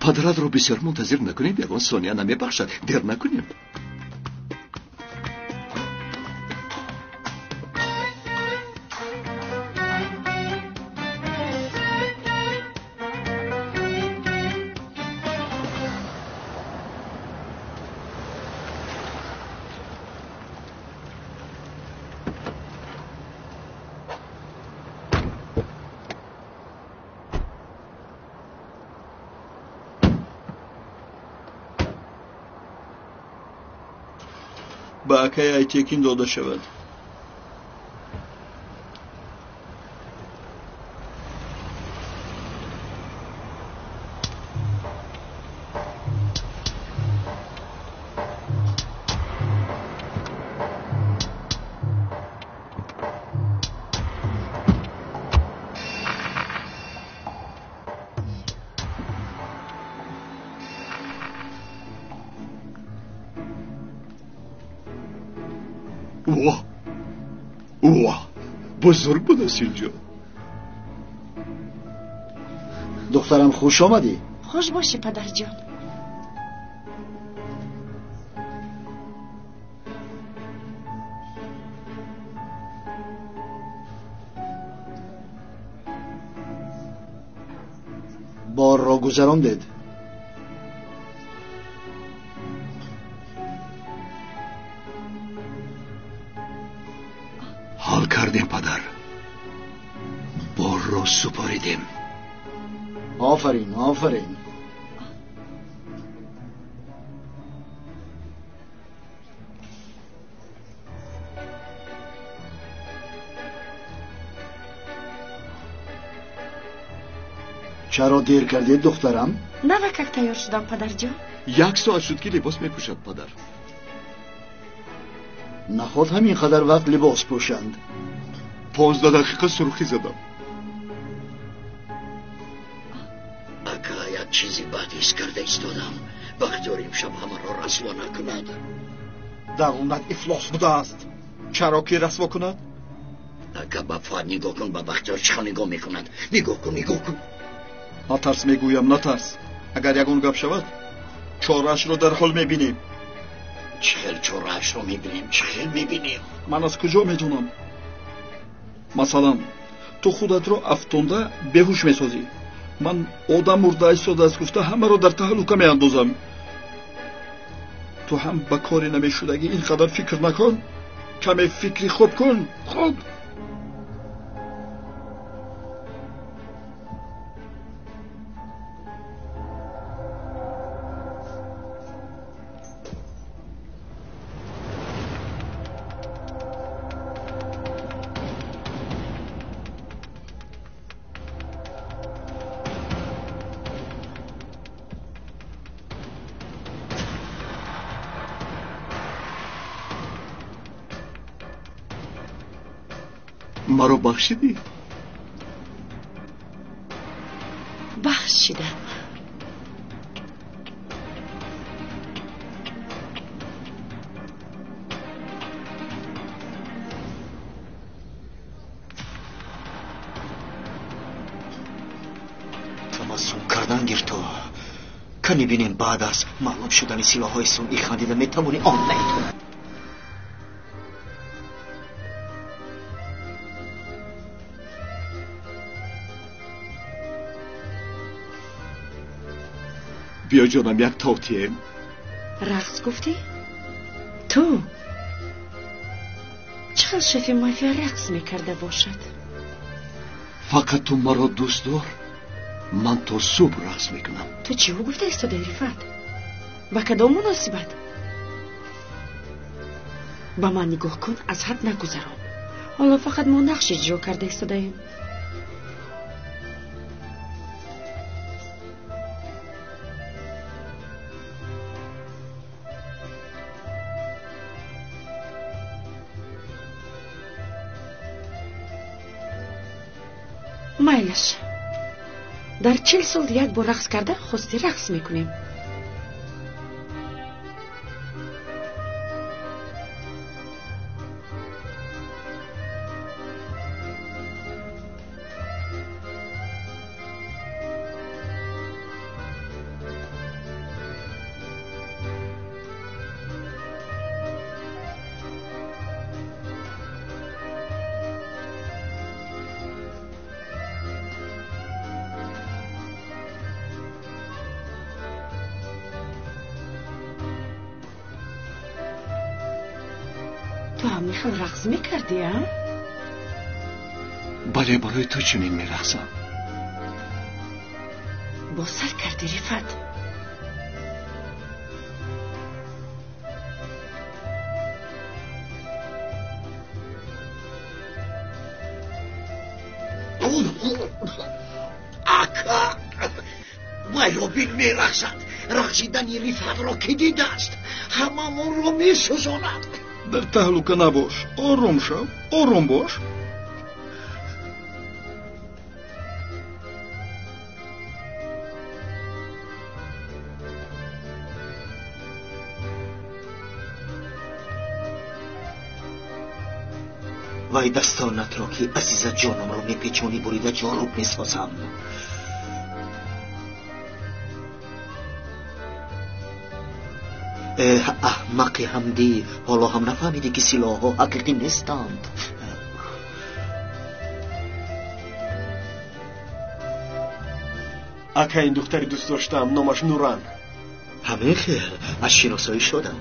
پدرت رو بسیار منتظر نکنیم. یگان ثانیه نمیبخشد. دیر نکنیم. به اکای ایتکین داده شود. اوه بزرگ بود اسیل جان. دخترم خوش آمدی. خوش باشی پدر جان. بار را گذراندید. حال کردیم پدر. بار را سپاریدیم. آفرین آفرین. چرا دیر کردید دخترم؟ نه وقت تیار شدم پدر جان. 1 ساعت شد که لباس میپوشد پدر. نخود همین قدر وقت لباس پوشند. 15 دقیقه سرخی زدم. اگه یک چیزی بدیست کرده ایستادم. بختیار امشب همه را رسوا نکند. درونت افلاس بوده است. چرا که رسوا کند؟ اگه به فاد نگاه کن به بختیار چه نگاه میکند. نگاه کن. نترس میگویم نترس. اگر یگون گپ شود چاره‌اش رو در حال میبینیم. چهل چاره‌اش رو میبینیم. من از کجا میدونم؟ масалан ту худатро афтонда беҳуш месозӣ. ман одам мурда истодааст гуфта ҳамаро дар таҳлука меандозам. ту ҳам ба кори намешудагӣ ин қадар фикр накун. каме фикри хуб кун. хуб маро бахшидӣ? бахшидам. тамассум кардан гирто. кани бинем баъд аз маълум шудани силоҳҳои сунъӣ хандида метавонӣ он наитонӣ. بیا جانم یک تاوتیم. رقص گفتی؟ تو چقدر شفی مافیا رقص میکرده باشد؟ فقط تو مرا دوست دار، من تا صبح رقص میکنم. تو چی او گفته ایستاده رفت؟ با کدام مناسبت؟ با من نگاه کن، از حد نگذران. حالا فقط ما نقش اجرا کرده ایستاده ایم. مایلش در 40 سال یک بار رقص کرده خواستی رقص میکنیم. تو هم میخواد رقص میکردی ها؟ بله برای تو چنین میرقصم. با سر کردی رفت. اکا وای روبین میرقصد. رقصیدنی رفت را که دیده است هممون رو میسوزاند. در تهلوکه نباش. آروم شو. آروم باش. وای دستانت را که عزیزت جانم را میپیچانی بریده جالب میسازم. احمق حمدی، حالا هم نفهمیدی که سلاح‌ها حقیقی نیستند. اکا این دختری دوست داشتم، نامش نوران. همه خیر، از شناسایی شدم.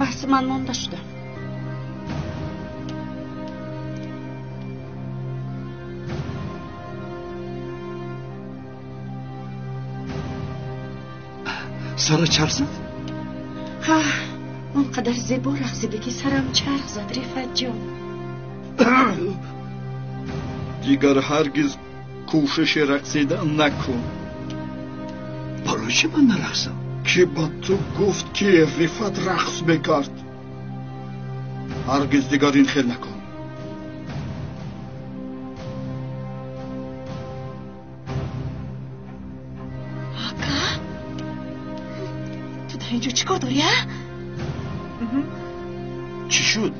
بحث من مانده شدم. سر چرخ زد؟ ها اونقدر زیبا رقصیده که سرم چرخ زد رفت جان. دیگر هرگز کوشش رقصیدن نکن. برای چه من نرقصم؟ که با تو گفت که رفت رقص بکرد. هرگز دیگر این خیل نکن. اینجا چی کار داری ها؟ چی شد؟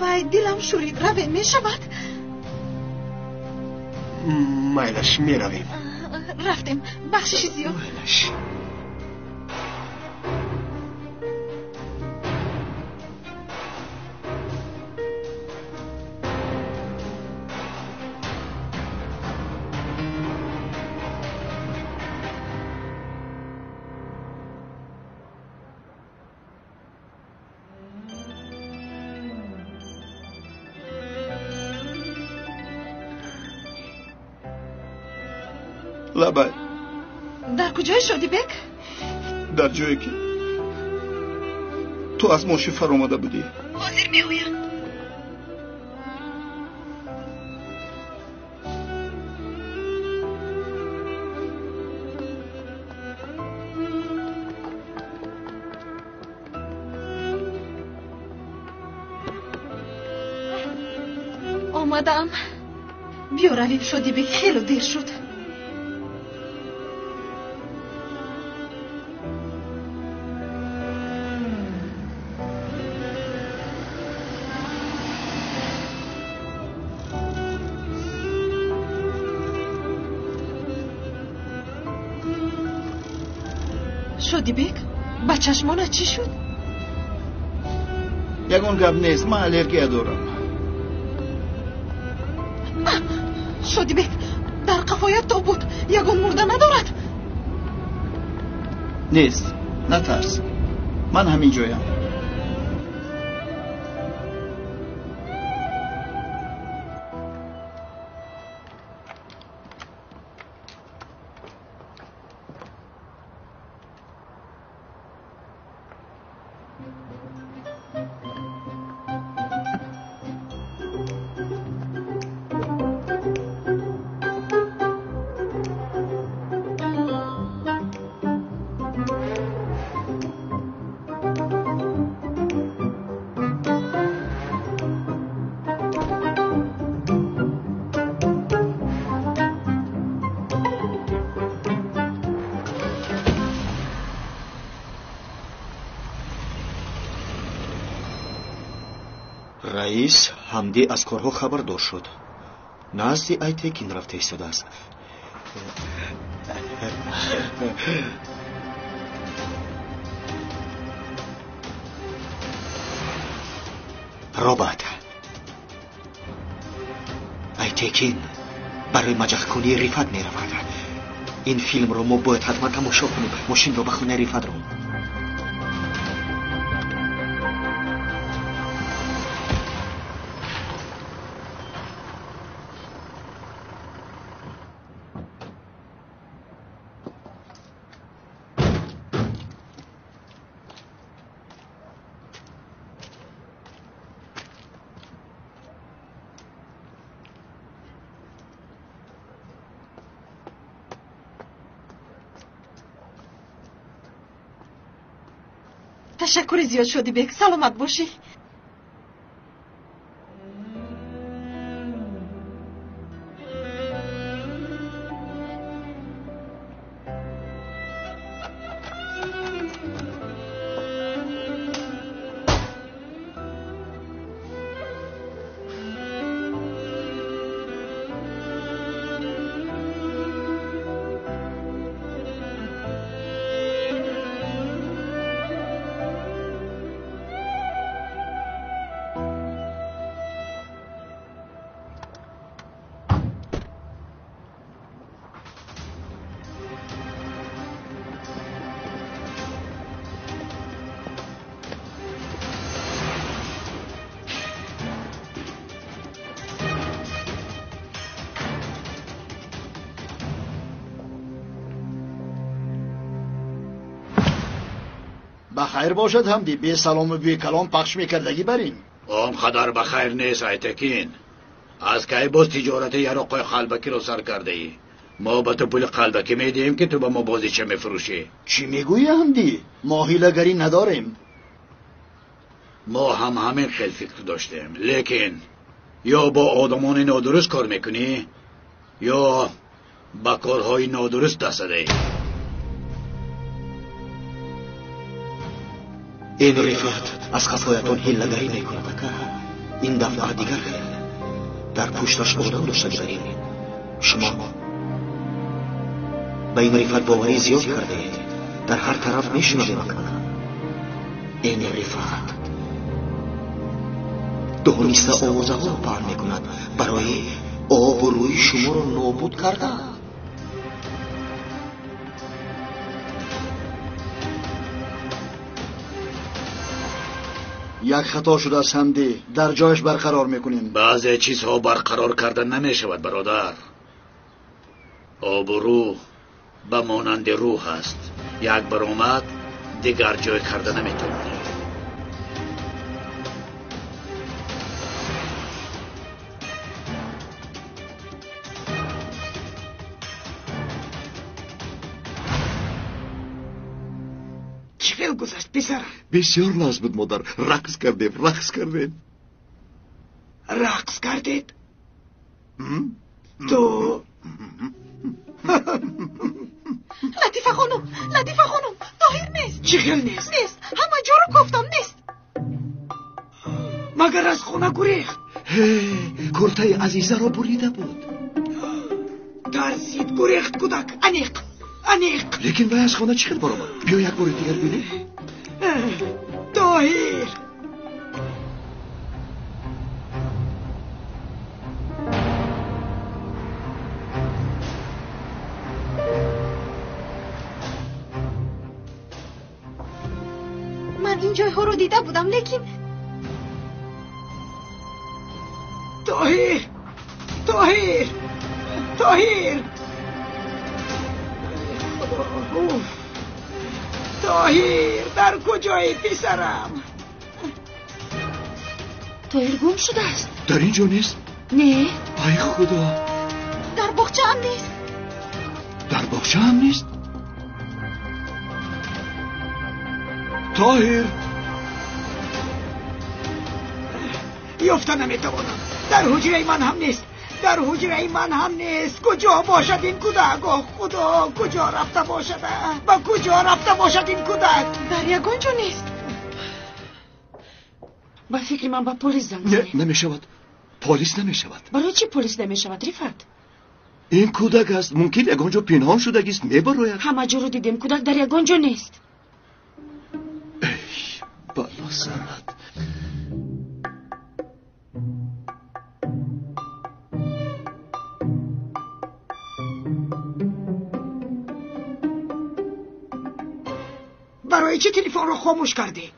وای دلم شورید روین می شود. مایلش میرویم. رفتیم بخشش زیاد. مایلش لبای در کجای شدی بک؟ در جایی که تو از ماشین فر آمده بودی. حاضر می آیم. آمدم. بیا رویم شدی بک، خیلی دیر شد. شدی بک؟ با چشمانت چی شد؟ یگان گپ نیست، من الرژی دارم. شدی بک در قفایت تو بود، یگان مرده ندارد؟ نیست، نترس، من همین جایم. раис ҳамдӣ аз корҳо хабардор шуд. назди Айтекин рафта истодааст. робат, Айтекин барои маҷахкунии Рифат меравад. ин филмро мо бояд ҳатман тамошо кунем. мошинро ба хонаи Рифат ро. تشکر زیاد شدی بک، سلامت باشی. بخیر باشد حمدی، به سلام و به کلام پخش میکردگی بریم. اون قدر بخیر نیست ایتکین. از که باز تجارت یراقای قلبکی رو سر کرده ای. ما با تو پول قلبکی میدیم که تو با ما بازی چه میفروشی. چی میگویی حمدی؟ ما حیله‌گری نداریم. ما هم همین خیلی فکر داشتیم، لیکن یا با آدمان نادرست کار میکنی یا با کارهای نادرست دست دهی. این رفت از خفایتون حیله‌گری میکند که این دفعه دیگر در پشتش آدم داشته بگیریم. شما به این رفت باوری زیاد کرده اید. در هر طرف میشنویم کنم این رفت دهانیسته آوازه ها رو پهن میکند برای آب و روی شما رو نابود کرده. یک خطا شده است حمدی، در جایش برقرار میکنیم. بعضی چیزها برقرار کردن نمیشود برادر. آب و روح به مانند روح است، یک بار آمد دیگر جای کرده نمیتوانی. چی خیل گذشت پسرم؟ بسیار ناز بود مادر. رقص کردیم. رقص کردید؟ تو لطیفه خانم طاهر نیست. چی خیل نیست؟ نیست، همه جا رو گفتم نیست. مگر از خونه گریخت؟ کرته عزیزه را بریده بود. ترسید گریخت کودک. انیق لیکن وای از خانه چی خیل برآمد؟ بیا یک بار دیگر بینیم. طاهر من این جایها رو دیده بودم لیکن طاهر در کجایی پسرم؟ طاهر گم شده است. در اینجا نیست؟ نه. ای خدا. در باغچه هم نیست. در باغچه هم نیست؟ طاهر یافته نمیتوانم. در حجره من هم نیست. کجا باشد این کودک؟ خدا کجا رفته باشد؟ با کجا رفته باشد این کودک؟ در یگان جا نیست. با فکر من با پلیس زنگ زنیم. نه نمیشود. پلیس نمیشود. برای چی پلیس نمیشود رفت؟ این کودک است. ممکن یگانجا پنهان شده است. میبراید. همه جا رو دیدیم کودک در یگانجا نیست. ای بلا سرت. برای چی تلفن رو خاموش کردی؟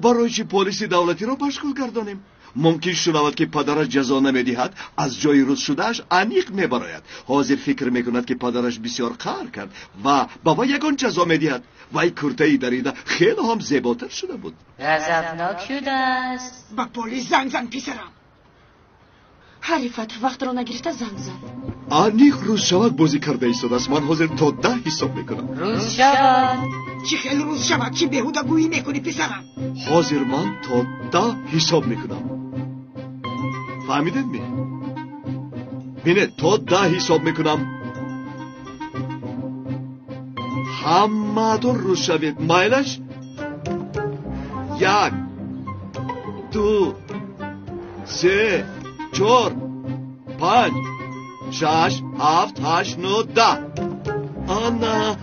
برای چی پلیس دولتی رو مشغول گردانیم؟ ممکن شنود که پدرش جزا نمیدهد، از جای روز شدهش انیق میبراید. حاضر فکر میکند که پدرش بسیار قهر کرد و بابا یگان جزا میدهد. وای کرته‌ای دریده خیلی هم زیباتر شده بود. غضبناک شده است. با پلیس زنگ زن پسرم. حریفت وقت رو نگرفته زنگ زن. انیق روز شود بازی کرده ایستاده است. من حاضر تا 10 حساب میکنم. روز شود. چی خیلی روز شود؟ چی بهوده گویی میکنی پسرم؟ حاضر من تا 10 حساب میکنم. فهمیدن می؟ بینه تا 10 حساب میکنم. همه دو روز شوید. مایلش 1 2 3 4 5 6 7 8 9 10. آنا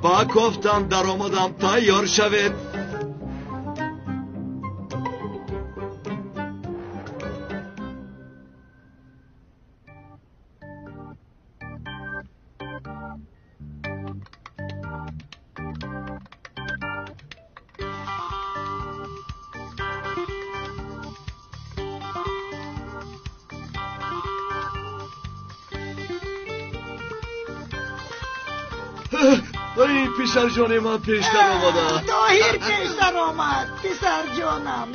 با گفتم در آمدم تیار شوید. ای پسر جان من پیشتر آمده. طاهر پیشتر آمد پسر جانم.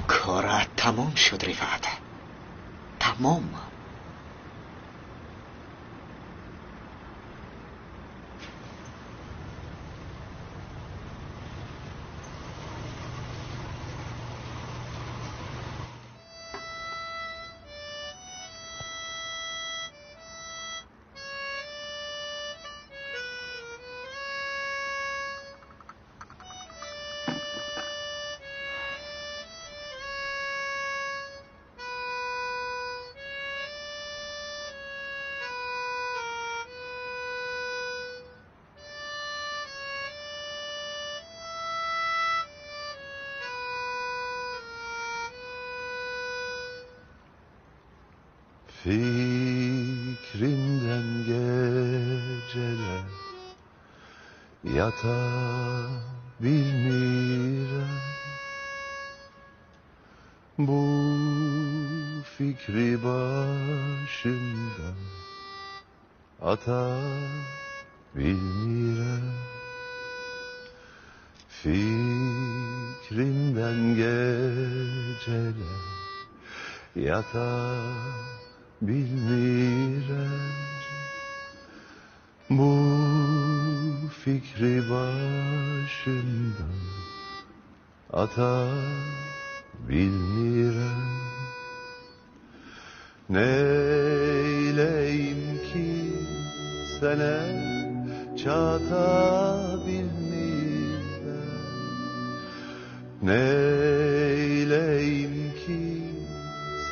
کار تمام شد رفعت. تمام. Fikrimden geceler yata bilmirem. Bu fikri başımdan ata bilmirem. Fikrimden geceler yata bilmirem. Bu fikri başımdan ata bilmirem. Neyleyim ki sene çata bilmirem. Neyleyim ki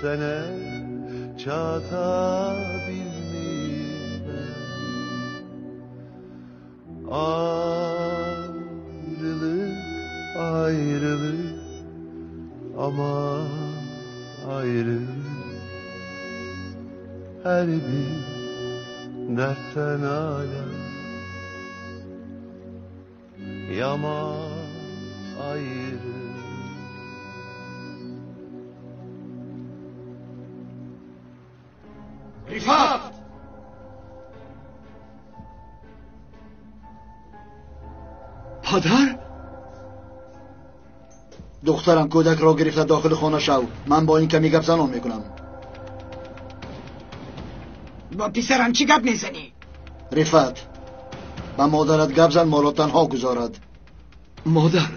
sene çata bilmirem. Ayrılık ayrılık ama ayrılık. Her bir dertten ala yama ayrı. Rifat! پدر؟ دخترم کودک را گرفته داخل خانه شو. من با این کمی گپ زنان میکنم. با پسرم چی گپ میزنی؟ رفت با مادرت گپ زن ما را تنها گذارد. مادر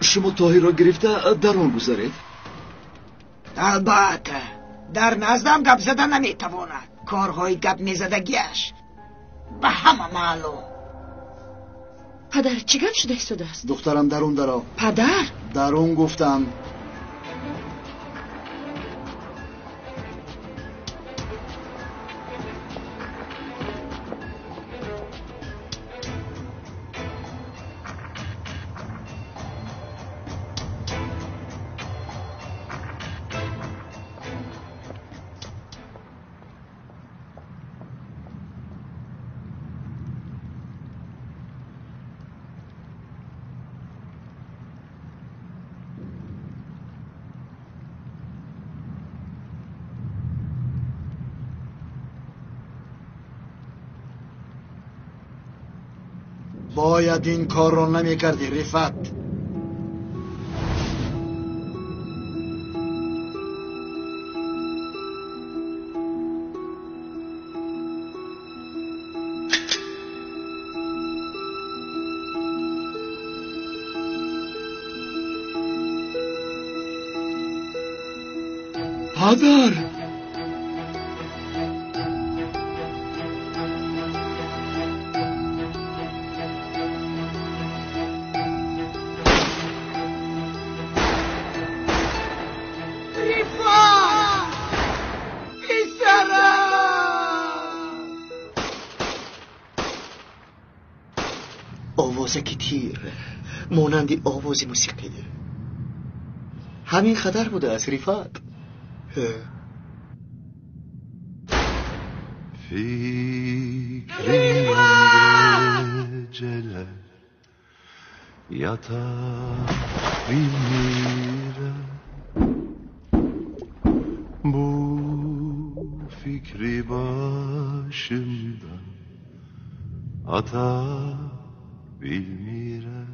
شما طاهر را گرفته در آن گذارید؟ البته در نزدم گپ زدن نمیتواند. کارهای گپ میزدگیش به همه معلوم. پدر چی گپ شده ایستاده است؟ دخترم درون درا. پدر؟ درون گفتم. باید این کار را نمی کردی رفت. پدر آوازکی تیر مانند آواز موسیقی. همین خطر بوده از رفت. Fikrimden geceler yata bilmirem. Bu fikri başımdan ata bilmirem.